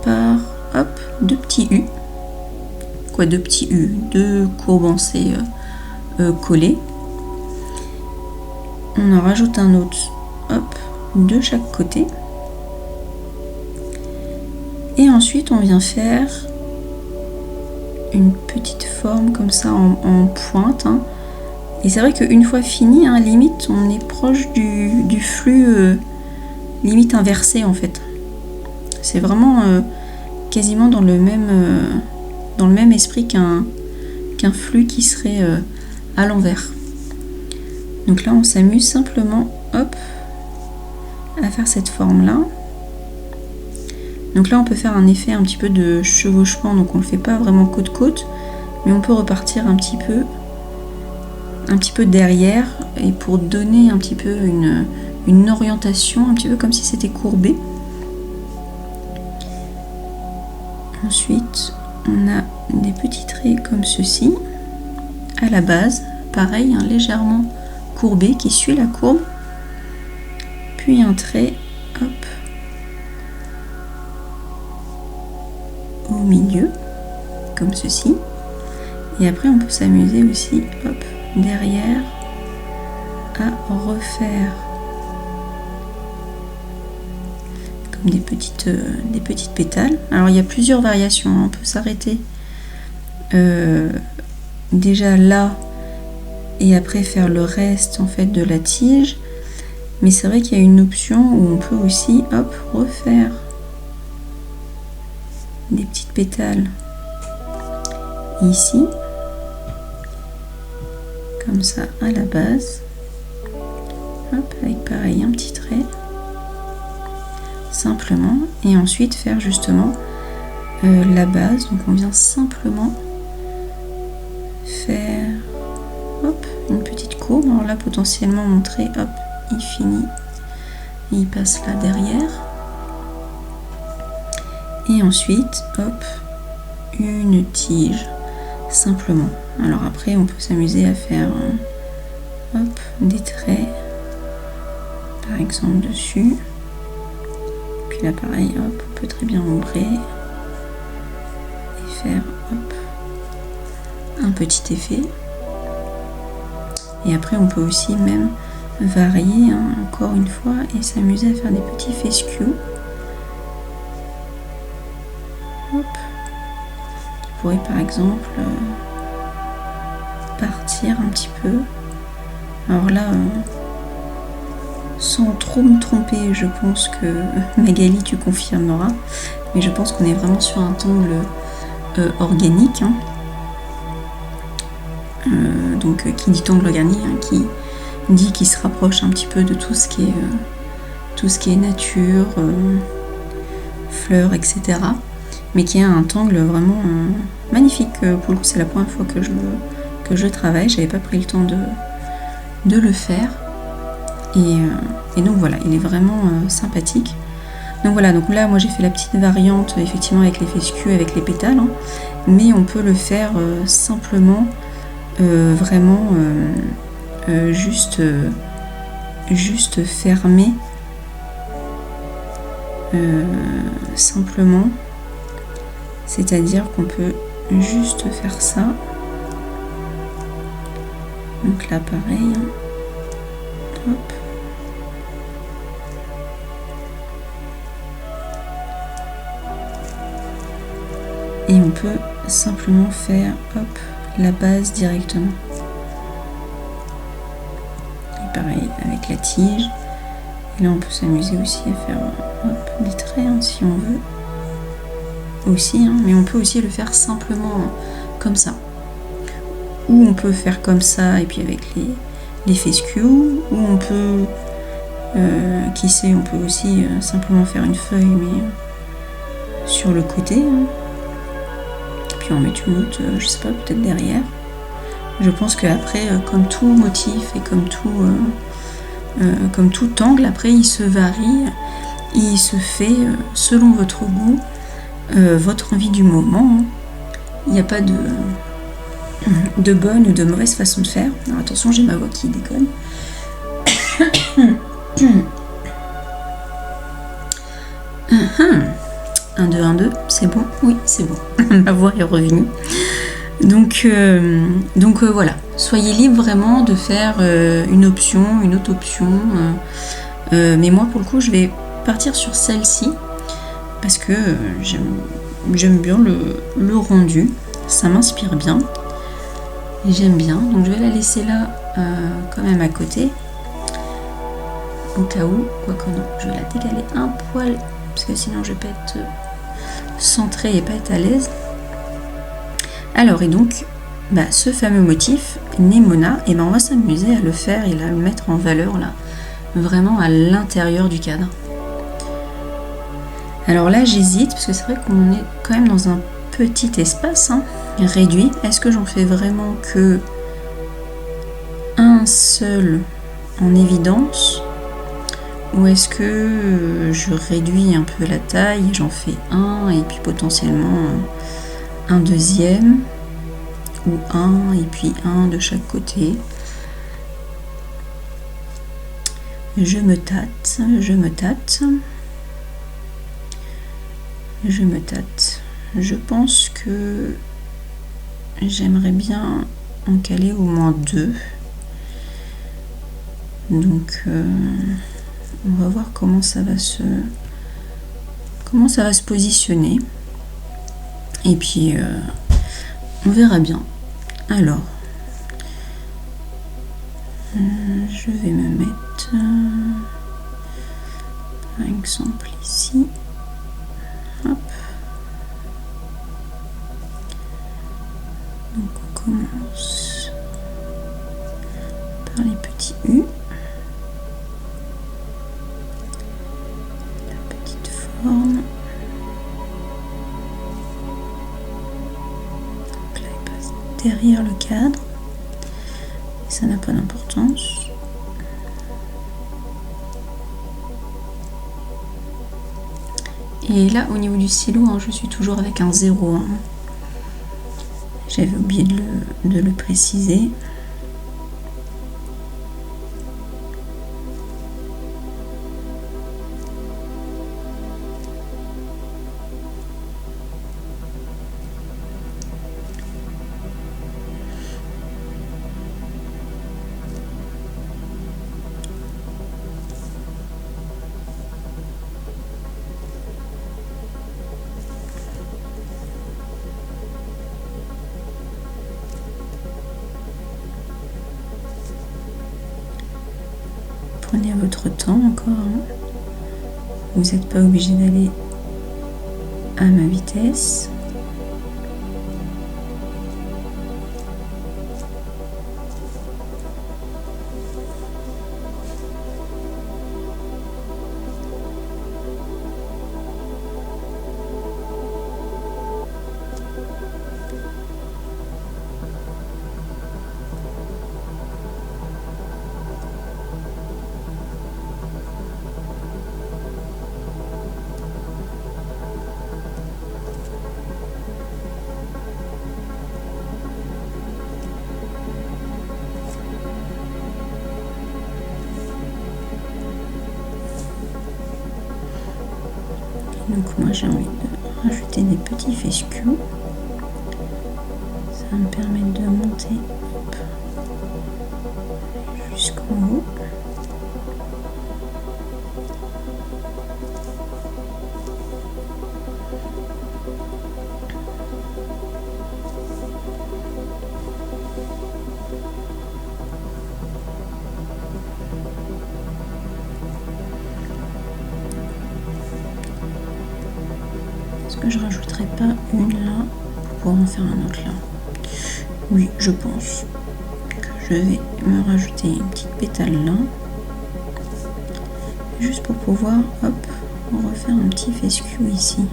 par, hop, deux petits U. Quoi, deux petits U, deux courbes ancées collées. On en rajoute un autre, hop, de chaque côté. Et ensuite, on vient faire une petite forme comme ça en pointe. Hein. Et c'est vrai qu'une fois fini, hein, limite, on est proche du flux limite inversé en fait. C'est vraiment quasiment dans le même esprit qu'un flux qui serait à l'envers. Donc là, on s'amuse simplement, hop, à faire cette forme-là. Donc là, on peut faire un effet un petit peu de chevauchement, donc on ne le fait pas vraiment côte-côte, mais on peut repartir un petit peu derrière, et pour donner un petit peu une orientation, un petit peu comme si c'était courbé. Ensuite, on a des petits traits comme ceci, à la base, pareil, hein, légèrement courbé qui suit la courbe, puis un trait, hop, au milieu, comme ceci, et après on peut s'amuser aussi, hop, derrière, à refaire comme des petites pétales. Alors il y a plusieurs variations, hein. On peut s'arrêter déjà là, et après faire le reste en fait de la tige, mais c'est vrai qu'il y a une option où on peut aussi, hop, refaire des petites pétales ici, comme ça à la base, hop, avec pareil un petit trait simplement, et ensuite faire justement la base. Donc on vient simplement faire, hop, une petite courbe. Alors là, potentiellement, mon trait, hop, il finit, et il passe là derrière. Et ensuite, hop, une tige, simplement. Alors après, on peut s'amuser à faire, hop, des traits, par exemple, dessus. Puis là, pareil, hop, on peut très bien ombrer et faire, hop, un petit effet. Et après, on peut aussi même varier, hein, encore une fois, et s'amuser à faire des petits fescues. Hop. Qui pourrait par exemple partir un petit peu. Alors là, sans trop me tromper, je pense que Magali, tu confirmeras, mais je pense qu'on est vraiment sur un tangle organique. Hein. Donc qui dit tangle organique, hein, qui dit qu'il se rapproche un petit peu de tout ce qui est nature, fleurs, etc. Mais qui a un tangle vraiment magnifique. Pour le coup, c'est la première fois que je travaille. J'avais pas pris le temps de le faire. Et donc voilà, il est vraiment sympathique. Donc voilà, donc là, moi j'ai fait la petite variante, effectivement, avec les fescues, avec les pétales. Hein, mais on peut le faire simplement, vraiment, juste fermer simplement, c'est-à-dire qu'on peut juste faire ça. Donc là pareil, hop. Et on peut simplement faire hop la base directement. Et pareil avec la tige. Et là on peut s'amuser aussi à faire hop, des traits si on veut. Aussi, mais on peut aussi le faire simplement comme ça. Ou on peut faire comme ça et puis avec les fescues. Ou on peut, qui sait, on peut aussi simplement faire une feuille mais sur le côté. Puis en mettre une autre, je sais pas, peut-être derrière. Je pense qu'après, comme tout motif et comme tout angle, après il se varie, il se fait selon votre goût, votre envie du moment. Il n'y a pas de bonne ou de mauvaise façon de faire. Alors, attention, j'ai ma voix qui déconne. 1, 2, 1, 2, c'est bon? Oui, c'est bon. Ma voix est revenue. Donc voilà, soyez libre vraiment de faire une option, une autre option. Mais moi, pour le coup, je vais partir sur celle-ci parce que j'aime bien le rendu. Ça m'inspire bien. Et j'aime bien. Donc je vais la laisser là quand même à côté. Au cas où, quoique non, je vais la décaler un poil parce que sinon je vais pas être centrée et pas être à l'aise. Alors et donc ce fameux motif Nemona, et on va s'amuser à le faire et à le mettre en valeur là, vraiment à l'intérieur du cadre. Alors là j'hésite parce que c'est vrai qu'on est quand même dans un petit espace réduit. Est-ce que j'en fais vraiment que un seul en évidence? Ou est-ce que je réduis un peu la taille, j'en fais un et puis potentiellement un deuxième, ou un et puis un de chaque côté. Je me tâte. Je pense que j'aimerais bien en caler au moins 2. Donc on va voir comment ça va se positionner. Et puis on verra bien. Alors je vais me mettre par exemple ici. Hop. Donc on commence par les petits U. La petite forme. Donc là il passe derrière le cadre. Et ça n'a pas d'importance. Et là, au niveau du stylo, je suis toujours avec un 0. J'avais oublié de le préciser. Prenez votre temps encore. Vous n'êtes pas obligé d'aller à ma vitesse. Donc moi j'ai envie de rajouter des petits fescus. Ça va me permettre de monter jusqu'en haut. Est-ce que je rajouterai pas une là pour pouvoir en faire un autre là? Oui, je pense que je vais me rajouter une petite pétale là, juste pour pouvoir, hop, refaire un petit fescue ici.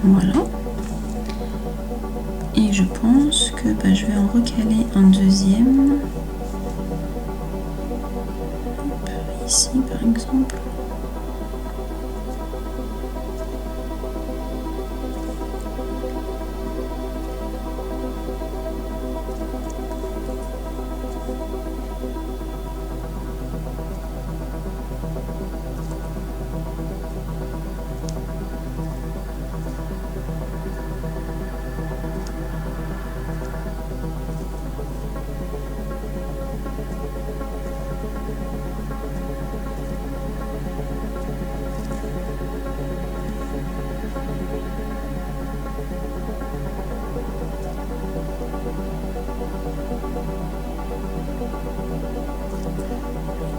Voilà. Et je pense que je vais en recaler un deuxième. Hop, ici par exemple.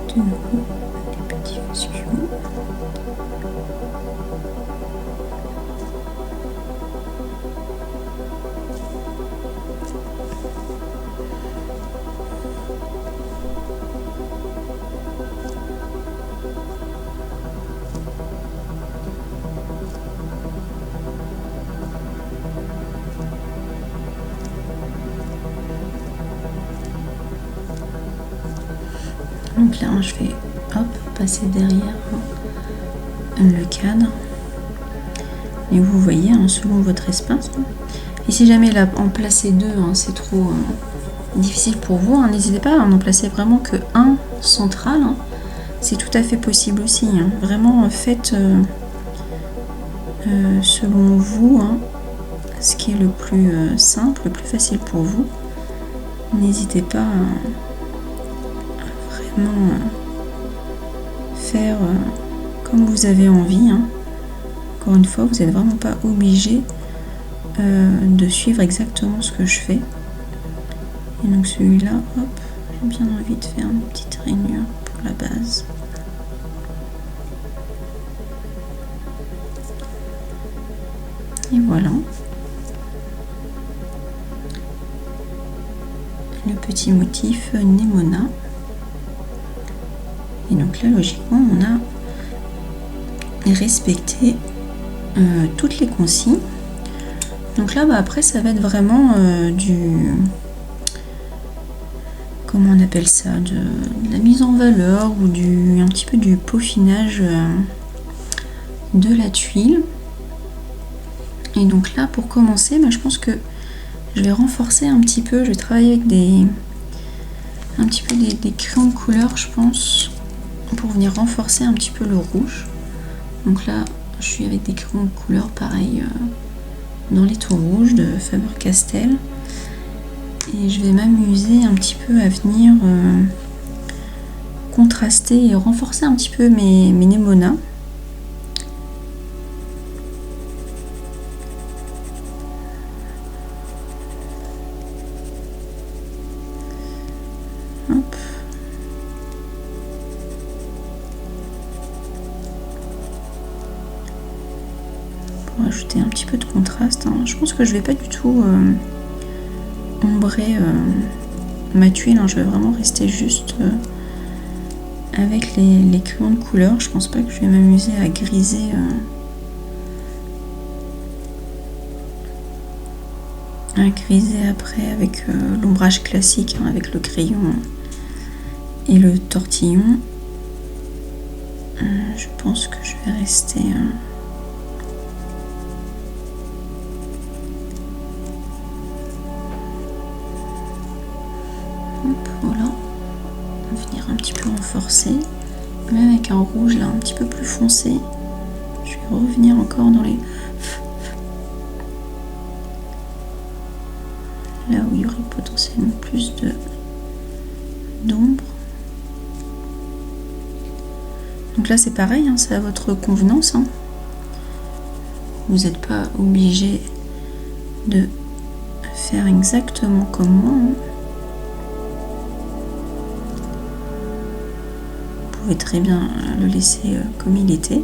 De nouveau des petits fescus. Donc là, je vais hop, passer derrière le cadre. Et vous voyez, selon votre espace. Et si jamais là, en placer deux, c'est trop difficile pour vous, n'hésitez pas à en placer vraiment que un central. C'est tout à fait possible aussi. Vraiment, faites selon vous ce qui est le plus simple, le plus facile pour vous. N'hésitez pas à faire comme vous avez envie. Encore une fois, vous n'êtes vraiment pas obligé de suivre exactement ce que je fais. Et donc celui-là, hop, j'ai bien envie de faire une petite rainure pour la base. Et voilà. Le petit motif Nemona. Et donc là, logiquement, on a respecté toutes les consignes. Donc là, après, ça va être vraiment comment on appelle ça, de la mise en valeur ou un petit peu du peaufinage de la tuile. Et donc là, pour commencer, je pense que je vais renforcer un petit peu. Je vais travailler avec un petit peu des crayons de couleur, je pense, pour venir renforcer un petit peu le rouge. Donc là, je suis avec des crayons de couleur pareil dans les tons rouges de Faber-Castell. Et je vais m'amuser un petit peu à venir contraster et renforcer un petit peu mes Nemona. Hop. Pour ajouter un petit peu de contraste. Je pense que je vais pas du tout ombrer ma tuile. Je vais vraiment rester juste avec les crayons de couleur. Je pense pas que je vais m'amuser à griser après avec l'ombrage classique, avec le crayon et le tortillon. Je pense que je vais rester voilà, on va venir un petit peu renforcer, même avec un rouge là un petit peu plus foncé. Je vais revenir encore dans les... là où il y aurait potentiellement plus d'ombre. Donc là c'est pareil, hein, c'est à votre convenance. Hein. Vous n'êtes pas obligé de faire exactement comme moi. Hein. Vous pouvez très bien le laisser comme il était.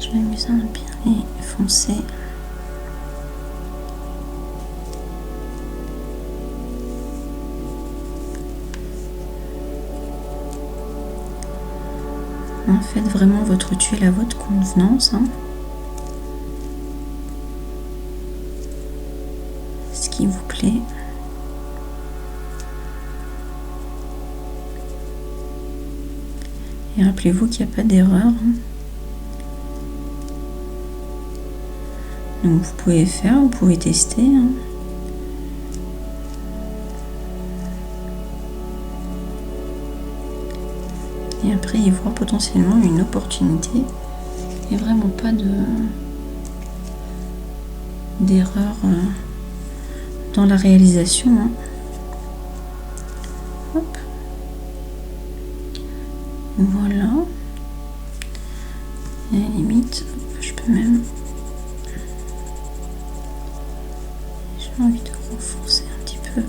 Je m'amuse à bien les foncer. Faites vraiment votre tuile à votre convenance. Hein. Ce qui vous plaît. Et rappelez-vous qu'il n'y a pas d'erreur. Hein. Donc vous pouvez faire, vous pouvez tester. Hein. Et après y voir potentiellement une opportunité. Il n'y a vraiment pas d'erreur dans la réalisation. Hein. Hop. Voilà. Et à la limite, je peux même... J'ai envie de renforcer un petit peu.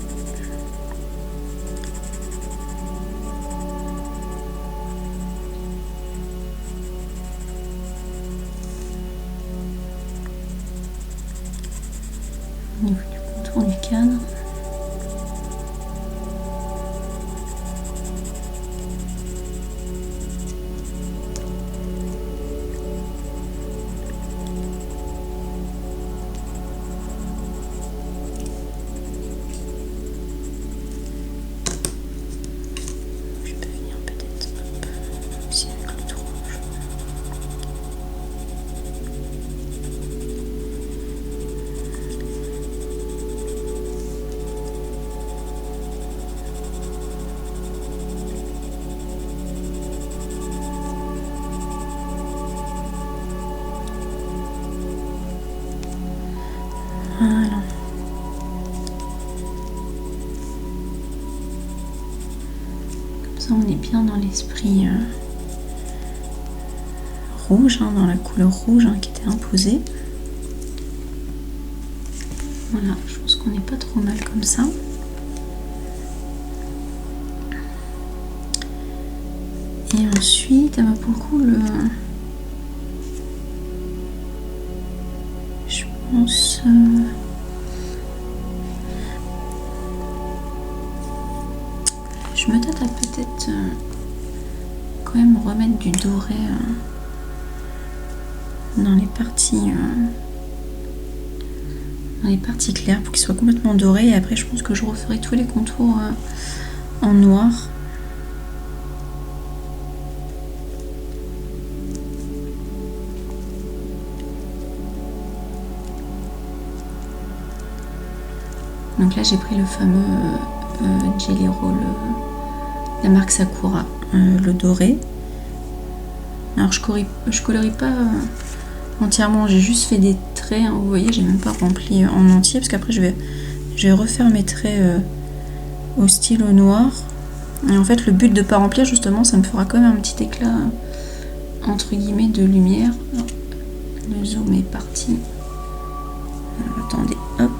Au niveau du contour du cadre. Voilà. Comme ça, on est bien dans l'esprit rouge, hein, dans la couleur rouge hein, qui était imposée. Voilà, je pense qu'on n'est pas trop mal comme ça. Et ensuite, pour le coup, je pense... je me tâte à peut-être quand même remettre du doré dans les parties claires pour qu'il soit complètement doré. Et après, je pense que je referai tous les contours en noir. Donc là, j'ai pris le fameux Jelly Roll, la marque Sakura, le doré. Alors je colorie pas entièrement, j'ai juste fait des traits, hein, vous voyez, j'ai même pas rempli en entier parce qu'après je vais refaire mes traits au stylo noir. Et en fait le but de pas remplir justement, ça me fera quand même un petit éclat entre guillemets de lumière. Alors, le zoom est parti. Alors, attendez, hop.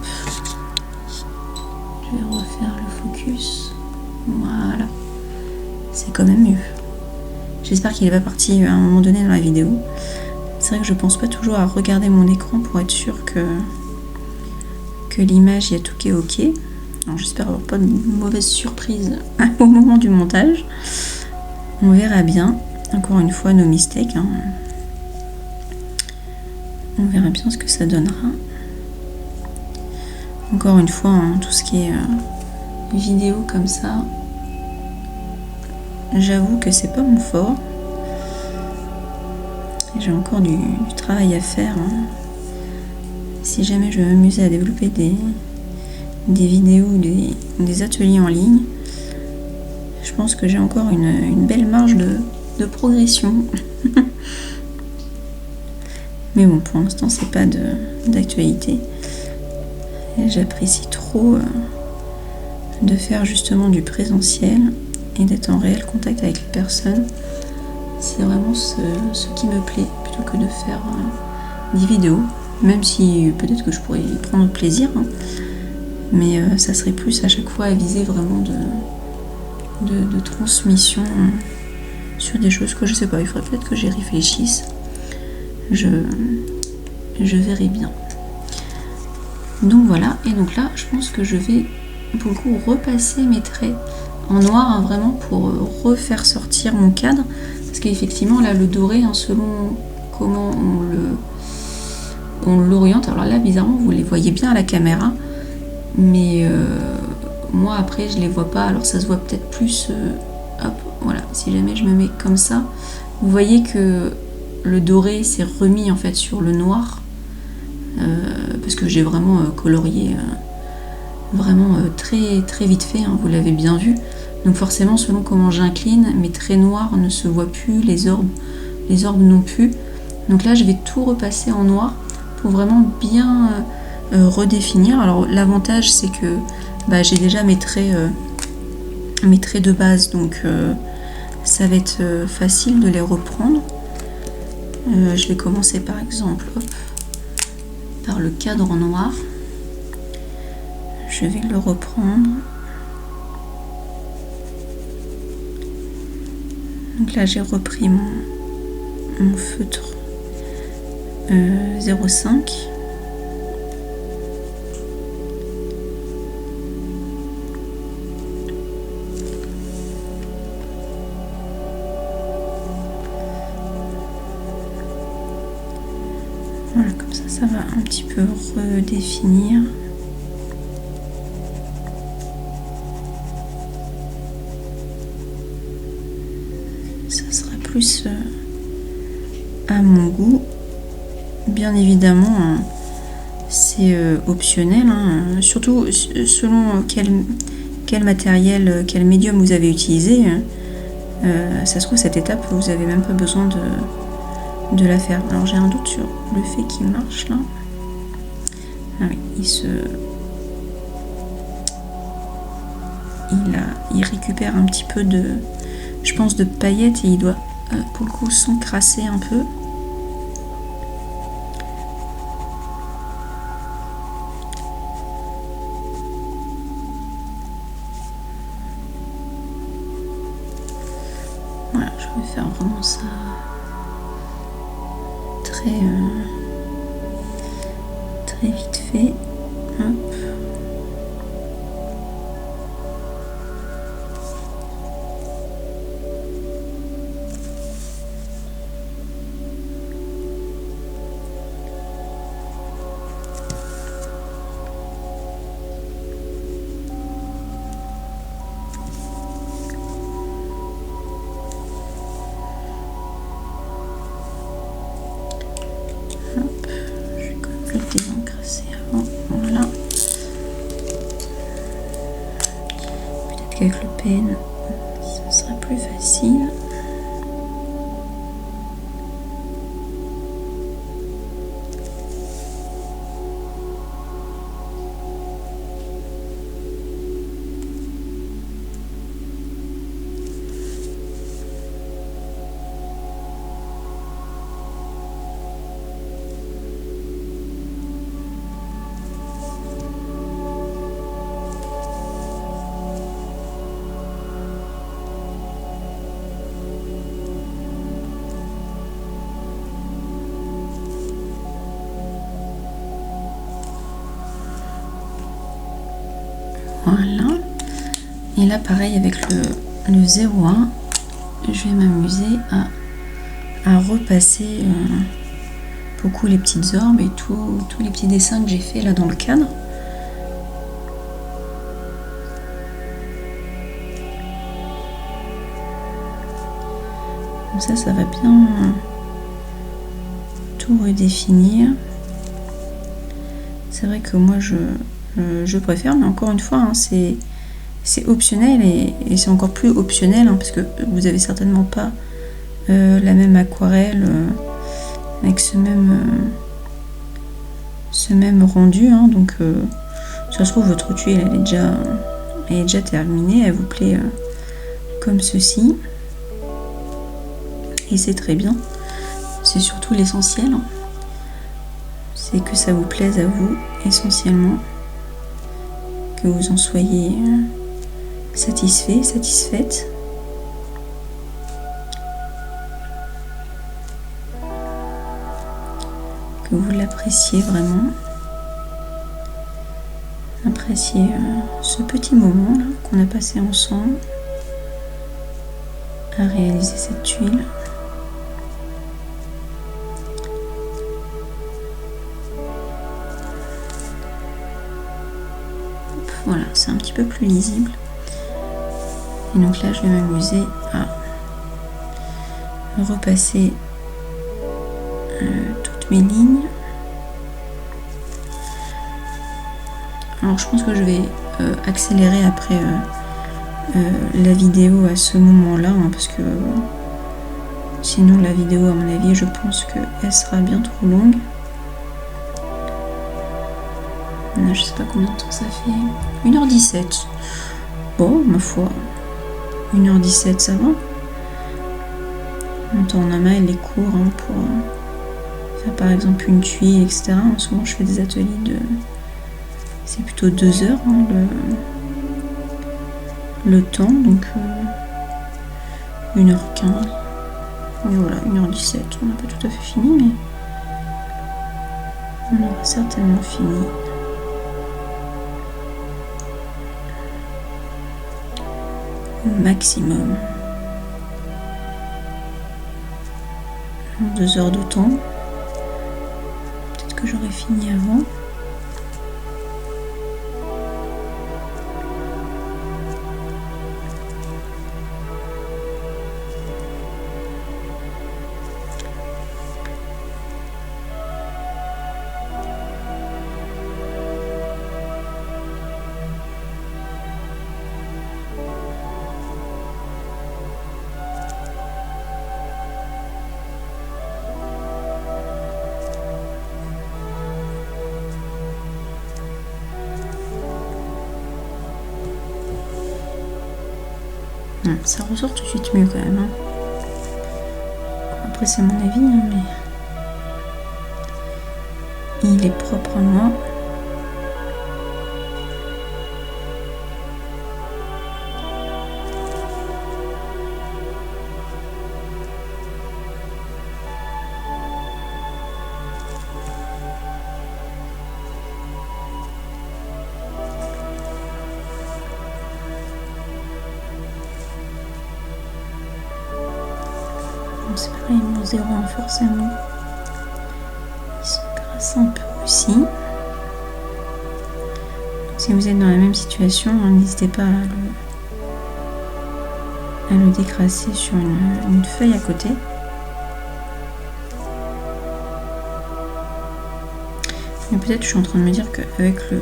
Je vais refaire le focus. Voilà. C'est quand même mieux. J'espère qu'il n'est pas parti à un moment donné dans la vidéo. C'est vrai que je pense pas toujours à regarder mon écran pour être sûr que l'image, il y a tout qui est ok. Alors j'espère avoir pas de mauvaise surprise au moment du montage. On verra bien. Encore une fois, no mistake. Hein. On verra bien ce que ça donnera. Encore une fois, hein, tout ce qui est vidéo comme ça, j'avoue que c'est pas mon fort. J'ai encore du travail à faire. Hein. Si jamais je veux m'amuser à développer des vidéos ou des ateliers en ligne, je pense que j'ai encore une belle marge de progression. Mais bon, pour l'instant, c'est pas d'actualité. J'apprécie trop de faire justement du présentiel et d'être en réel contact avec les personnes. C'est vraiment ce qui me plaît, plutôt que de faire des vidéos, même si peut-être que je pourrais y prendre plaisir, hein. Mais ça serait plus à chaque fois à viser vraiment de transmission sur des choses que je sais pas, il faudrait peut-être que j'y réfléchisse. Je verrai bien. Donc voilà, et donc là je pense que je vais pour le coup repasser mes traits en noir, hein, vraiment pour refaire sortir mon cadre, parce qu'effectivement là le doré, hein, selon comment on l'oriente, alors là bizarrement vous les voyez bien à la caméra, mais moi après je les vois pas, alors ça se voit peut-être plus, hop, voilà, si jamais je me mets comme ça, vous voyez que le doré s'est remis en fait sur le noir, parce que j'ai vraiment colorié vraiment très très vite fait, hein, vous l'avez bien vu. Donc forcément selon comment j'incline, mes traits noirs ne se voient plus, les orbes non plus. Donc là je vais tout repasser en noir pour vraiment bien redéfinir. Alors l'avantage c'est que j'ai déjà mes traits de base, donc ça va être facile de les reprendre. Je vais commencer par exemple par le cadre en noir. Je vais le reprendre. Donc là j'ai repris mon feutre 0,5. Voilà, comme ça va un petit peu redéfinir. Ça sera plus à mon goût. Bien évidemment, c'est optionnel, hein, surtout selon quel matériel, quel médium vous avez utilisé. Ça se trouve, cette étape, vous n'avez même pas besoin de la faire. Alors j'ai un doute sur le fait qu'il marche là. Ah oui, il récupère un petit peu je pense de paillettes, et il doit pour le coup s'encrasser un peu. Voilà, je vais faire vraiment ça très vite fait. Hop. Désencrasser avant, voilà. Peut-être qu'avec le pen, ça sera plus facile. Voilà. Et là, pareil, avec le 0,1, je vais m'amuser à repasser beaucoup les petites orbes et tous les petits dessins que j'ai fait là dans le cadre. Comme ça va bien tout redéfinir. C'est vrai que moi je préfère, mais encore une fois, hein, c'est optionnel et c'est encore plus optionnel hein, parce que vous avez certainement pas la même aquarelle avec ce même rendu. Hein, donc ça se trouve votre tuile elle est déjà terminée, elle vous plaît comme ceci. Et c'est très bien. C'est surtout l'essentiel. Hein. C'est que ça vous plaise à vous essentiellement. Que vous en soyez satisfait, satisfaite. Que vous l'appréciez vraiment. Appréciez ce petit moment là qu'on a passé ensemble à réaliser cette tuile. Voilà, c'est un petit peu plus lisible. Et donc là, je vais m'amuser à repasser toutes mes lignes. Alors, je pense que je vais accélérer après la vidéo à ce moment-là, hein, parce que sinon la vidéo, à mon avis, je pense qu'elle sera bien trop longue. Là, je sais pas combien de temps ça fait. 1h17. Bon, ma foi. 1h17, ça va. En temps en main, il est court hein, pour faire par exemple une tuile, etc. En ce moment, je fais des ateliers de. C'est plutôt 2 heures hein, le temps, donc 1h15. Et voilà, 1h17. On n'a pas tout à fait fini, mais on aura certainement fini. Au maximum. 2 heures de temps. Peut-être que j'aurais fini avant. Ça ressort tout de suite mieux quand même. Hein. Après c'est mon avis, hein, mais il est propre à moi. C'est pareil, mon 0,1 forcément. Ils se grassent un peu aussi. Donc, si vous êtes dans la même situation, n'hésitez pas à le décrasser sur une feuille à côté. Mais peut-être je suis en train de me dire qu'avec le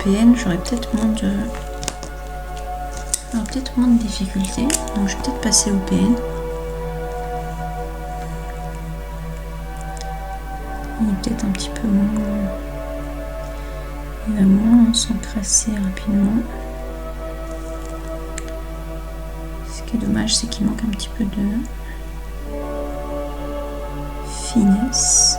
PN, j'aurais peut-être moins de difficultés, donc je vais peut-être passer au PN. Il est peut-être un petit peu moins. Il va moins s'encrasser rapidement. Ce qui est dommage, c'est qu'il manque un petit peu de finesse.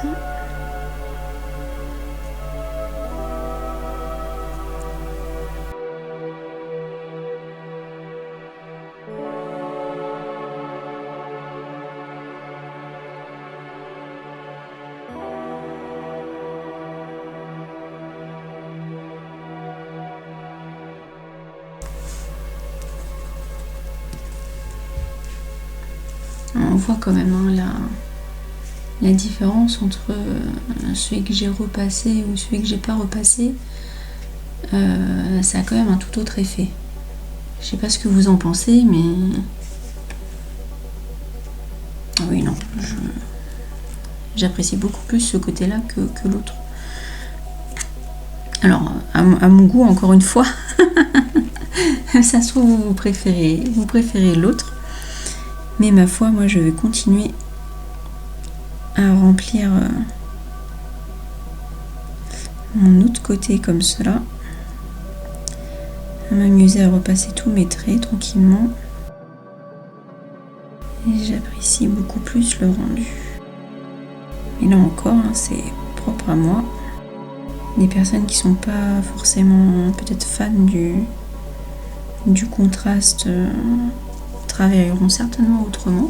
On voit quand même hein, la différence entre celui que j'ai repassé ou celui que j'ai pas repassé. Ça a quand même un tout autre effet. Je sais pas ce que vous en pensez, mais oui, non, j'apprécie beaucoup plus ce côté-là que l'autre. Alors, à mon goût, encore une fois, ça se trouve, vous préférez l'autre. Mais ma foi, moi, je vais continuer à remplir mon autre côté comme cela. À m'amuser à repasser tous mes traits tranquillement. Et j'apprécie beaucoup plus le rendu. Et là encore, hein, c'est propre à moi. Des personnes qui sont pas forcément peut-être fans du contraste travailleront certainement autrement.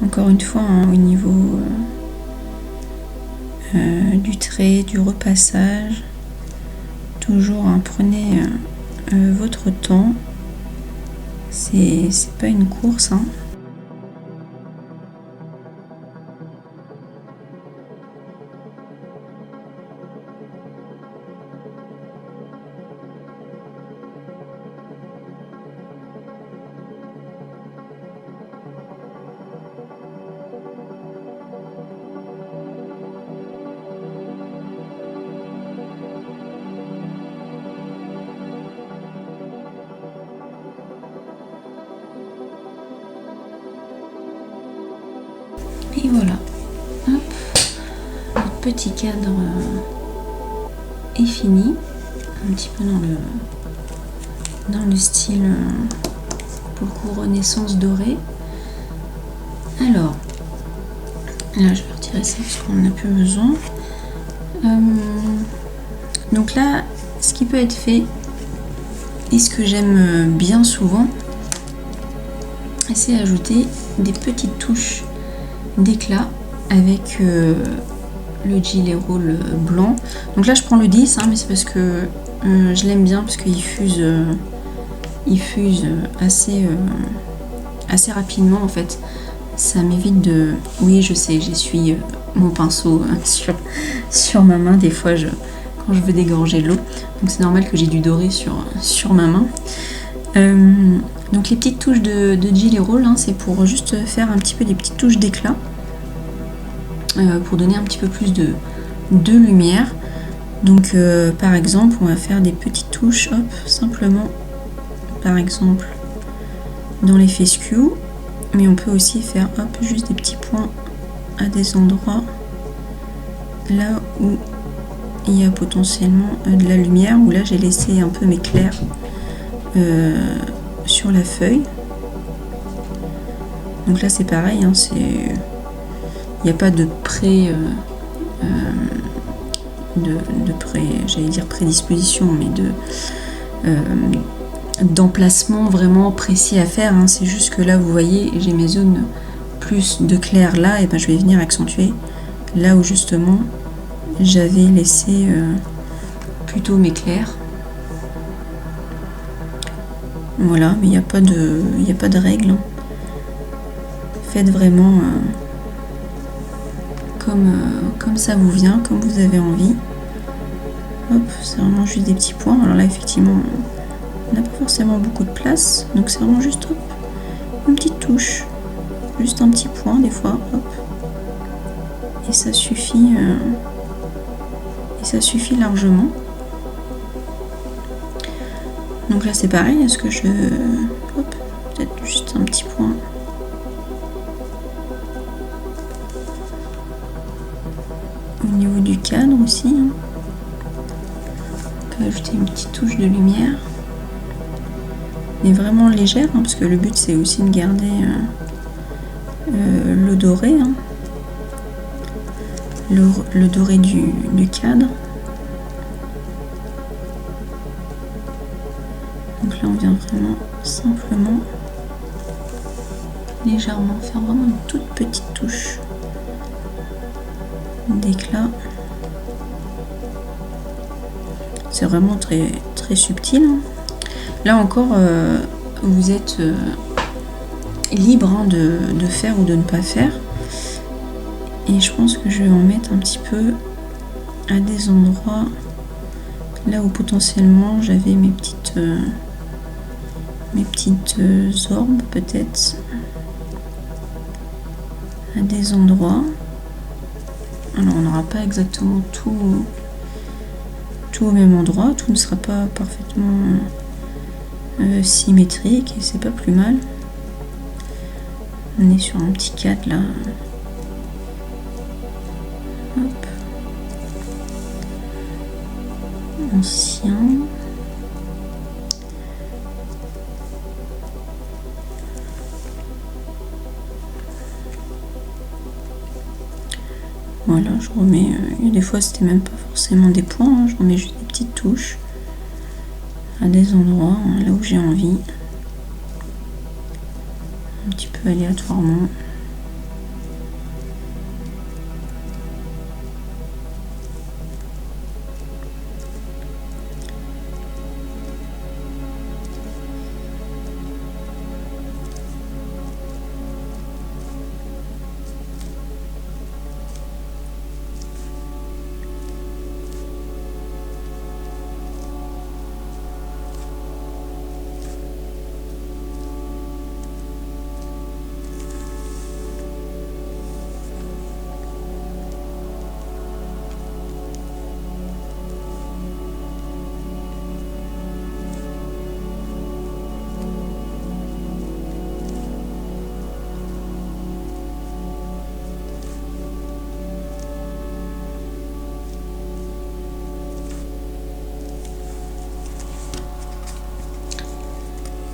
Encore une fois, hein, au niveau du trait, du repassage, toujours hein, prenez votre temps. C'est pas une course. Hein. Et voilà, hop, notre petit cadre est fini, un petit peu dans le style pour le coup Renaissance dorée. Alors, là je vais retirer ça parce qu'on n'a plus besoin. Donc là, ce qui peut être fait, et ce que j'aime bien souvent, c'est ajouter des petites touches d'éclat avec le gilet roll blanc. Donc là je prends le 10 hein, mais c'est parce que je l'aime bien parce qu'il fuse assez rapidement en fait. Ça m'évite de... Oui je sais, j'essuie mon pinceau sur ma main des fois quand je veux dégorger l'eau. Donc c'est normal que j'ai du doré sur ma main. Donc les petites touches de gilet roll, hein, c'est pour juste faire un petit peu des petites touches d'éclat, pour donner un petit peu plus de lumière. Donc par exemple, on va faire des petites touches, hop, simplement, par exemple, dans les fescues, mais on peut aussi faire, hop, juste des petits points à des endroits là où il y a potentiellement de la lumière, où là j'ai laissé un peu m'éclairer sur la feuille. Donc là c'est pareil, hein, il n'y a pas de j'allais dire prédisposition, mais d'emplacement vraiment précis à faire, hein. C'est juste que là vous voyez j'ai mes zones plus de clair là, et ben je vais venir accentuer là où justement j'avais laissé plutôt m'éclairer. Voilà, mais il n'y a pas de règle. Hein. Faites vraiment comme ça vous vient, comme vous avez envie. Hop, c'est vraiment juste des petits points. Alors là, effectivement, on n'a pas forcément beaucoup de place, donc c'est vraiment juste hop, une petite touche, juste un petit point des fois, hop, et ça suffit largement. Donc là c'est pareil, est-ce que hop, peut-être juste un petit point. Au niveau du cadre aussi, hein. On peut ajouter une petite touche de lumière. Mais vraiment légère, hein, parce que le but c'est aussi de garder le doré. Hein. Le doré du cadre. Donc là on vient vraiment simplement légèrement faire vraiment une toute petite touche d'éclat. C'est vraiment très très subtil. Hein. Là encore vous êtes libre hein, de faire ou de ne pas faire. Et je pense que je vais en mettre un petit peu à des endroits là où potentiellement j'avais mes petites orbes peut-être, à des endroits. Alors on n'aura pas exactement tout au même endroit, tout ne sera pas parfaitement symétrique et c'est pas plus mal. On est sur un petit cadre là. Hop. Ancien. Voilà, je remets, des fois c'était même pas forcément des points, hein, je remets juste des petites touches à des endroits, hein, là où j'ai envie, un petit peu aléatoirement.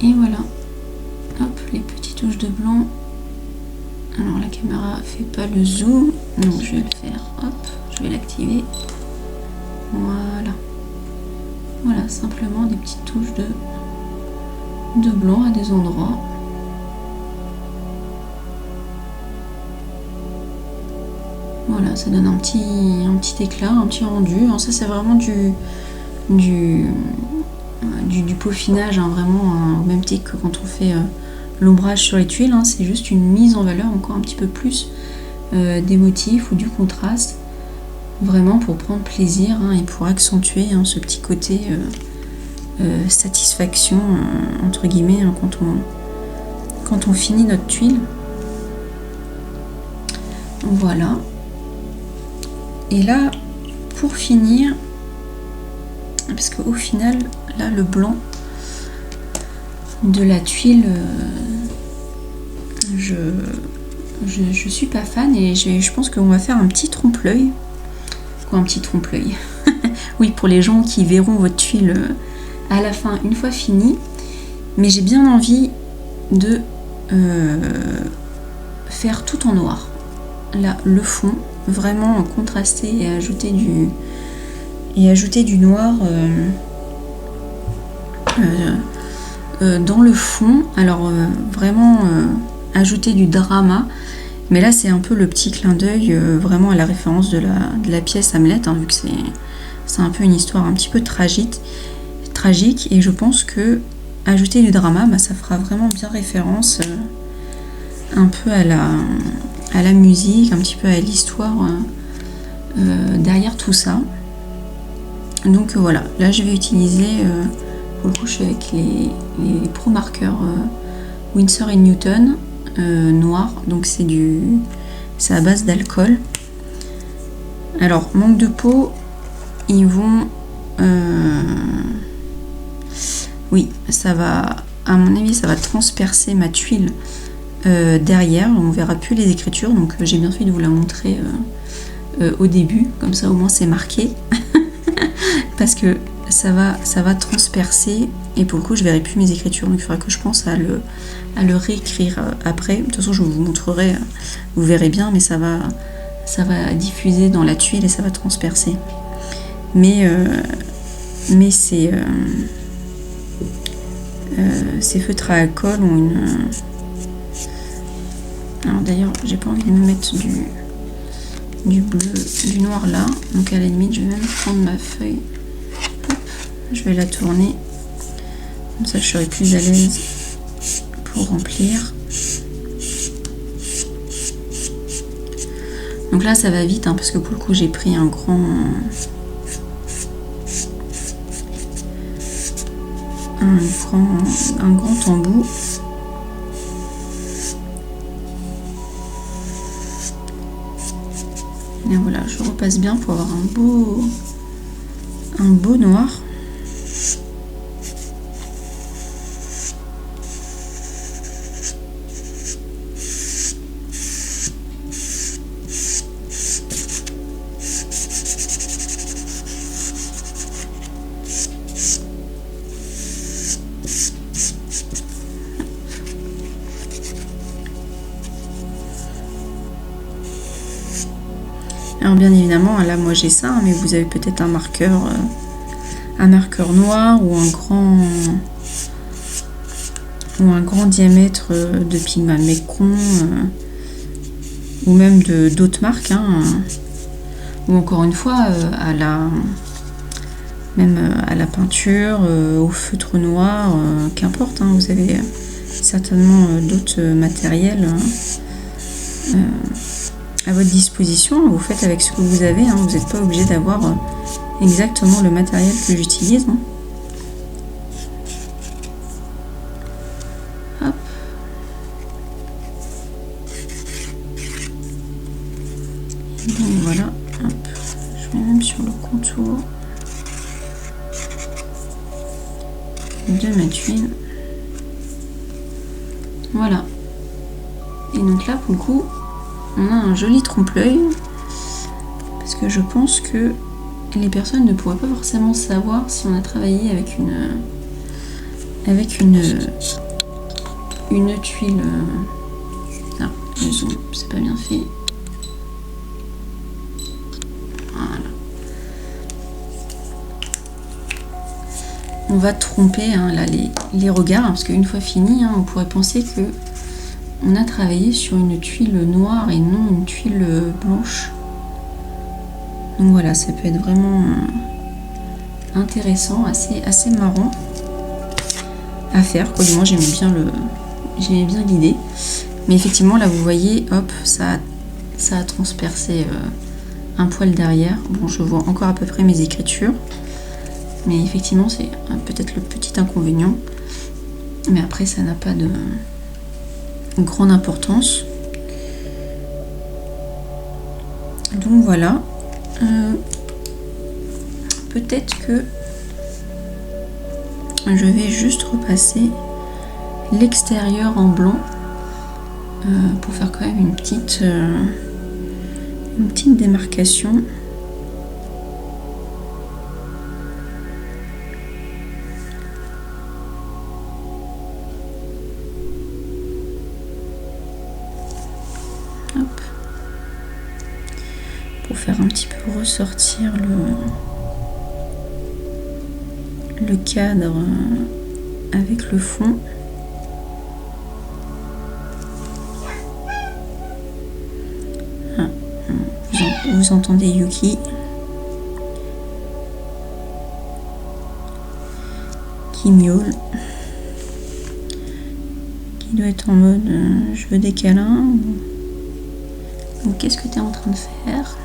Et voilà, hop, les petites touches de blanc. Alors la caméra fait pas le zoom, donc je vais le faire, hop, je vais l'activer. Voilà. Voilà, simplement des petites touches de blanc à des endroits. Voilà, ça donne un petit éclat, un petit rendu. Alors ça c'est vraiment du peaufinage, hein, vraiment au même titre que quand on fait l'ombrage sur les tuiles, hein, c'est juste une mise en valeur encore un petit peu plus des motifs ou du contraste, vraiment pour prendre plaisir, hein, et pour accentuer, hein, ce petit côté satisfaction, entre guillemets, hein, quand on finit notre tuile. Voilà. Et là, pour finir, parce qu'au final, là, le blanc de la tuile, je suis pas fan, et je pense qu'on va faire un petit trompe-l'œil. Quoi, un petit trompe-l'œil? Oui, pour les gens qui verront votre tuile à la fin, une fois finie. Mais j'ai bien envie de faire tout en noir. Là, le fond, vraiment contrasté, et ajouter du noir dans le fond. Alors vraiment ajouter du drama, mais là c'est un peu le petit clin d'œil vraiment à la référence de la pièce Hamlet, hein, vu que c'est un peu une histoire un petit peu tragique, et je pense que ajouter du drama, bah, ça fera vraiment bien référence un peu à la musique, un petit peu à l'histoire derrière tout ça. Donc voilà, là je vais utiliser, pour le coup je suis avec les Pro marqueurs Winsor & Newton noir, donc c'est à base d'alcool. Alors manque de peau, ils vont oui, ça va, à mon avis ça va transpercer ma tuile derrière, on verra plus les écritures, donc j'ai bien fait de vous la montrer au début, comme ça au moins c'est marqué. Parce que ça va transpercer, et pour le coup je verrai plus mes écritures, donc il faudra que je pense à le réécrire après. De toute façon je vous montrerai, vous verrez bien, mais ça va diffuser dans la tuile et ça va transpercer. Mais ces feutres à alcool ont une... Alors d'ailleurs j'ai pas envie de me mettre du bleu, du noir là, donc à la limite je vais même prendre ma feuille. Je vais la tourner, comme ça je serai plus à l'aise pour remplir. Donc là ça va vite hein, parce que pour le coup j'ai pris un grand embout. Et voilà, je repasse bien pour avoir un beau noir. Alors bien évidemment, là moi j'ai ça, mais vous avez peut-être un marqueur noir ou un grand diamètre de Pigma Mecon ou même d'autres marques, hein, ou encore une fois à la peinture, au feutre noir, qu'importe, hein, vous avez certainement d'autres matériels à votre disposition, vous faites avec ce que vous avez, hein, vous n'êtes pas obligé d'avoir exactement le matériel que j'utilise. Hein. Hop. Donc voilà, hop. Je mets même sur le contour de ma tuile. Voilà. Et donc là, pour le coup, on a un joli trompe-l'œil parce que je pense que les personnes ne pourraient pas forcément savoir si on a travaillé avec une tuile. Ah, le zoom, c'est pas bien fait. Voilà. On va tromper hein, là les regards, hein, parce qu'une fois fini, hein, on pourrait penser que on a travaillé sur une tuile noire et non une tuile blanche. Donc voilà, ça peut être vraiment intéressant, assez marrant à faire. Quoi, du moins j'aimais bien l'idée. Mais effectivement là vous voyez, hop, ça a transpercé un poil derrière. Bon, je vois encore à peu près mes écritures. Mais effectivement c'est peut-être le petit inconvénient. Mais après ça n'a pas de grande importance. Donc voilà. Peut-être que je vais juste repasser l'extérieur en blanc pour faire quand même une petite démarcation. Hop. Pour faire un petit peu ressortir le cadre avec le fond. Ah, vous entendez Yuki qui miaule, qui doit être en mode je veux des câlins. Donc qu'est-ce que tu es en train de faire?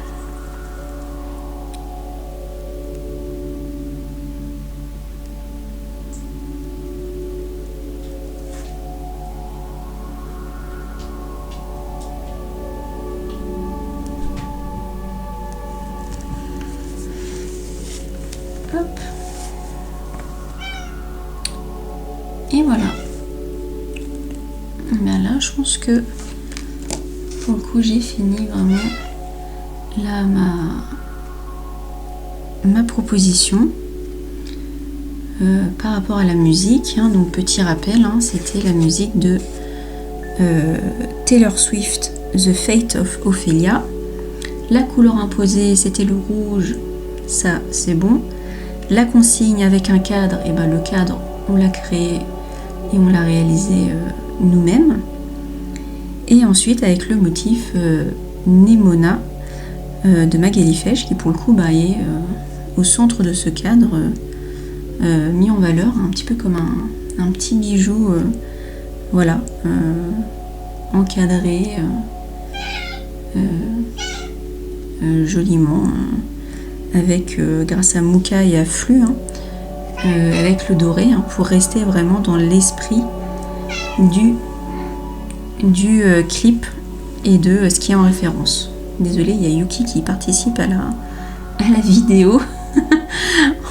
Hop. Et voilà. Ben là, je pense que pour le coup, j'ai fini vraiment là ma proposition par rapport à la musique. Hein, donc petit rappel, hein, c'était la musique de Taylor Swift, The Fate of Ophelia. La couleur imposée, c'était le rouge. Ça, c'est bon. La consigne avec un cadre, et ben le cadre, on l'a créé et on l'a réalisé nous-mêmes. Et ensuite avec le motif Nemona de Magali Fesch, qui pour le coup est au centre de ce cadre, mis en valeur, un petit peu comme un petit bijou, voilà, encadré joliment avec grâce à Muka et à Flux, avec le doré, pour rester vraiment dans l'esprit du clip et de ce qui est en référence. Désolée, il y a Yuki qui participe à la vidéo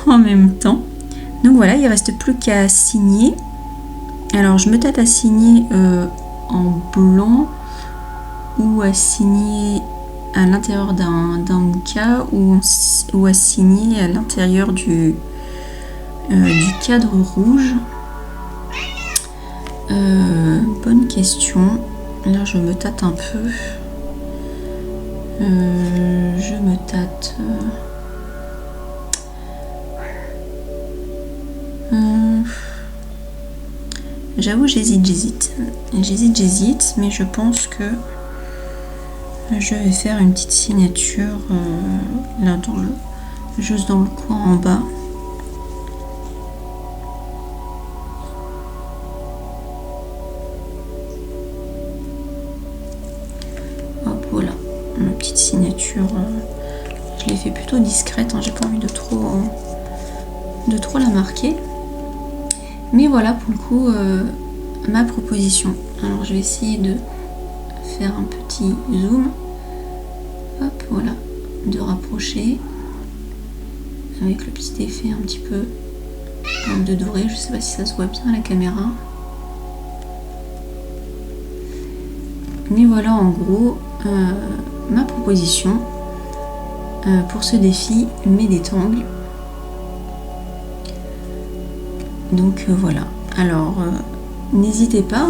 en même temps. Donc voilà, il reste plus qu'à signer. Alors je me tâte à signer en blanc ou à signer à l'intérieur d'un Muka ou à signer à l'intérieur du cadre rouge. Bonne question. Là je me tâte un peu. J'avoue, j'hésite, mais je pense que je vais faire une petite signature là juste dans le coin en bas. Hop, voilà, ma petite signature. Je l'ai fait plutôt discrète, j'ai pas envie de trop la marquer. Mais voilà pour le coup ma proposition. Alors je vais essayer de faire un petit zoom. Hop, voilà, de rapprocher avec le petit effet un petit peu de doré. Je sais pas si ça se voit bien à la caméra. Mais voilà en gros ma proposition pour ce défi mes d'épingle. Donc voilà, alors n'hésitez pas,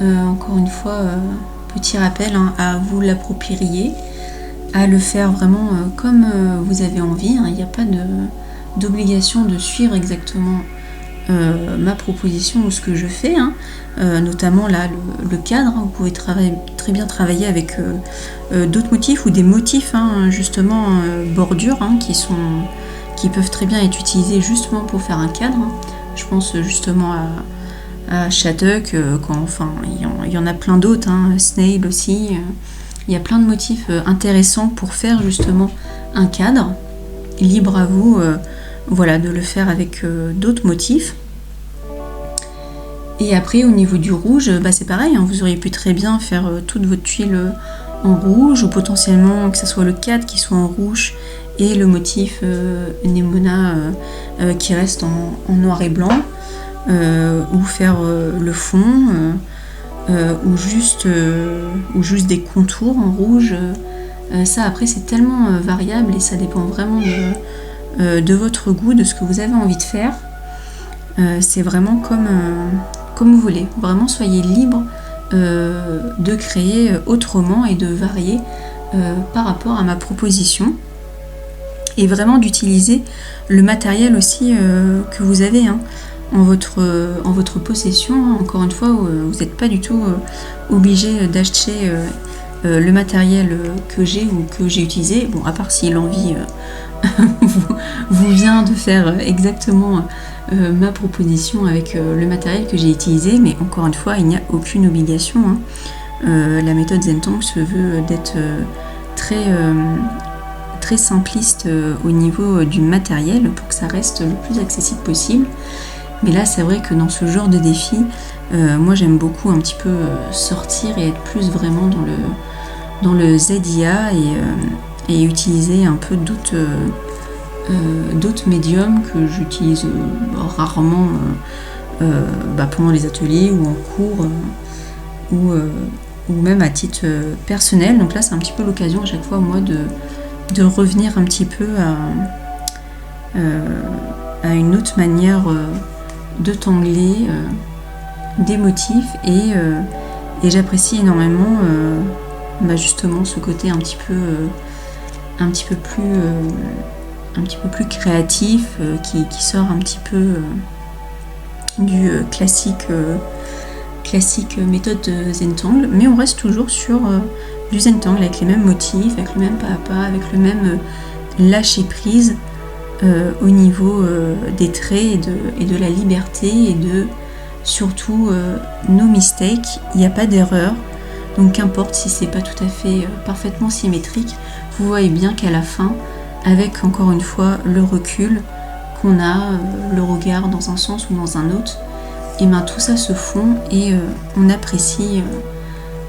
encore une fois, petit rappel, à vous l'approprier, à le faire vraiment comme vous avez envie. Il n'y a pas d'obligation de suivre exactement ma proposition ou ce que je fais, notamment là le cadre. Vous pouvez très bien travailler avec d'autres motifs ou des motifs justement bordures qui peuvent très bien être utilisés justement pour faire un cadre. Je pense justement à Shattuck, il y en a plein d'autres, Snail aussi. Il y a plein de motifs intéressants pour faire justement un cadre. Libre à vous voilà, de le faire avec d'autres motifs. Et après au niveau du rouge, c'est pareil, vous auriez pu très bien faire toute votre tuile en rouge, ou potentiellement que ce soit le cadre qui soit en rouge et le motif Nemona qui reste en noir et blanc, ou faire le fond, ou juste des contours en rouge. Ça après c'est tellement variable et ça dépend vraiment de votre goût, de ce que vous avez envie de faire. C'est vraiment comme vous voulez. Vraiment soyez libre de créer autrement et de varier par rapport à ma proposition. Et vraiment d'utiliser le matériel aussi que vous avez en votre possession. Encore une fois, vous n'êtes pas du tout obligé d'acheter le matériel que j'ai ou que j'ai utilisé. Bon, à part si l'envie vous vient de faire exactement ma proposition avec le matériel que j'ai utilisé. Mais encore une fois, il n'y a aucune obligation. La méthode Zentangle se veut d'être très simpliste au niveau du matériel pour que ça reste le plus accessible possible. Mais là c'est vrai que dans ce genre de défi, moi j'aime beaucoup un petit peu sortir et être plus vraiment dans le ZIA et utiliser un peu d'autres médiums que j'utilise rarement pendant les ateliers ou en cours ou même à titre personnel. Donc là c'est un petit peu l'occasion à chaque fois moi de revenir un petit peu à une autre manière de tangler des motifs et j'apprécie énormément justement ce côté un petit peu plus créatif qui sort un petit peu du classique méthode Zentangle, mais on reste toujours sur du Zentangle avec les mêmes motifs, avec le même pas à pas, avec le même lâcher prise au niveau des traits et de la liberté et de surtout no mistake. Il n'y a pas d'erreur. Donc qu'importe si c'est pas tout à fait parfaitement symétrique, vous voyez bien qu'à la fin, avec encore une fois le recul qu'on a, le regard dans un sens ou dans un autre, et bien tout ça se fond et on apprécie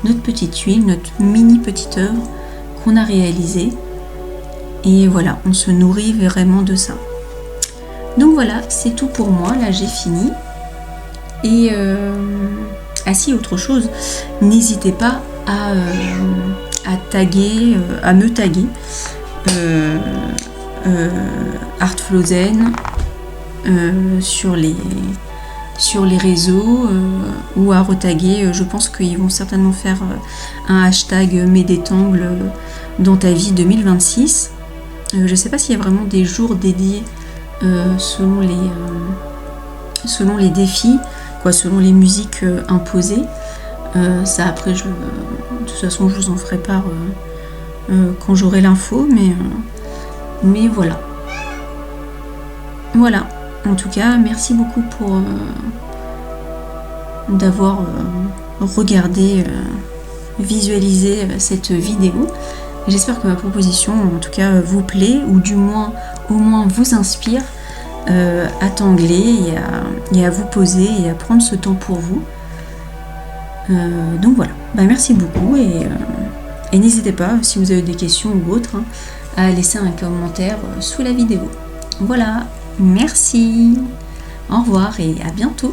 notre petite huile, notre mini petite œuvre qu'on a réalisée. Et voilà, on se nourrit vraiment de ça. Donc voilà, c'est tout pour moi, là j'ai fini. Et si autre chose, n'hésitez pas à taguer, à me taguer Artflozen sur les réseaux ou à retaguer. Je pense qu'ils vont certainement faire un hashtag Mets des tangles dans ta vie 2026. Je ne sais pas s'il y a vraiment des jours dédiés selon les défis, selon les musiques imposées. Ça après, de toute façon, je vous en ferai part quand j'aurai l'info, mais voilà. Voilà. En tout cas, merci beaucoup d'avoir regardé, visualisé cette vidéo. J'espère que ma proposition, en tout cas, vous plaît, ou du moins, au moins, vous inspire à tangler et à vous poser et à prendre ce temps pour vous. Donc voilà. Merci beaucoup et n'hésitez pas, si vous avez des questions ou autres, à laisser un commentaire sous la vidéo. Voilà. Merci. Au revoir et à bientôt.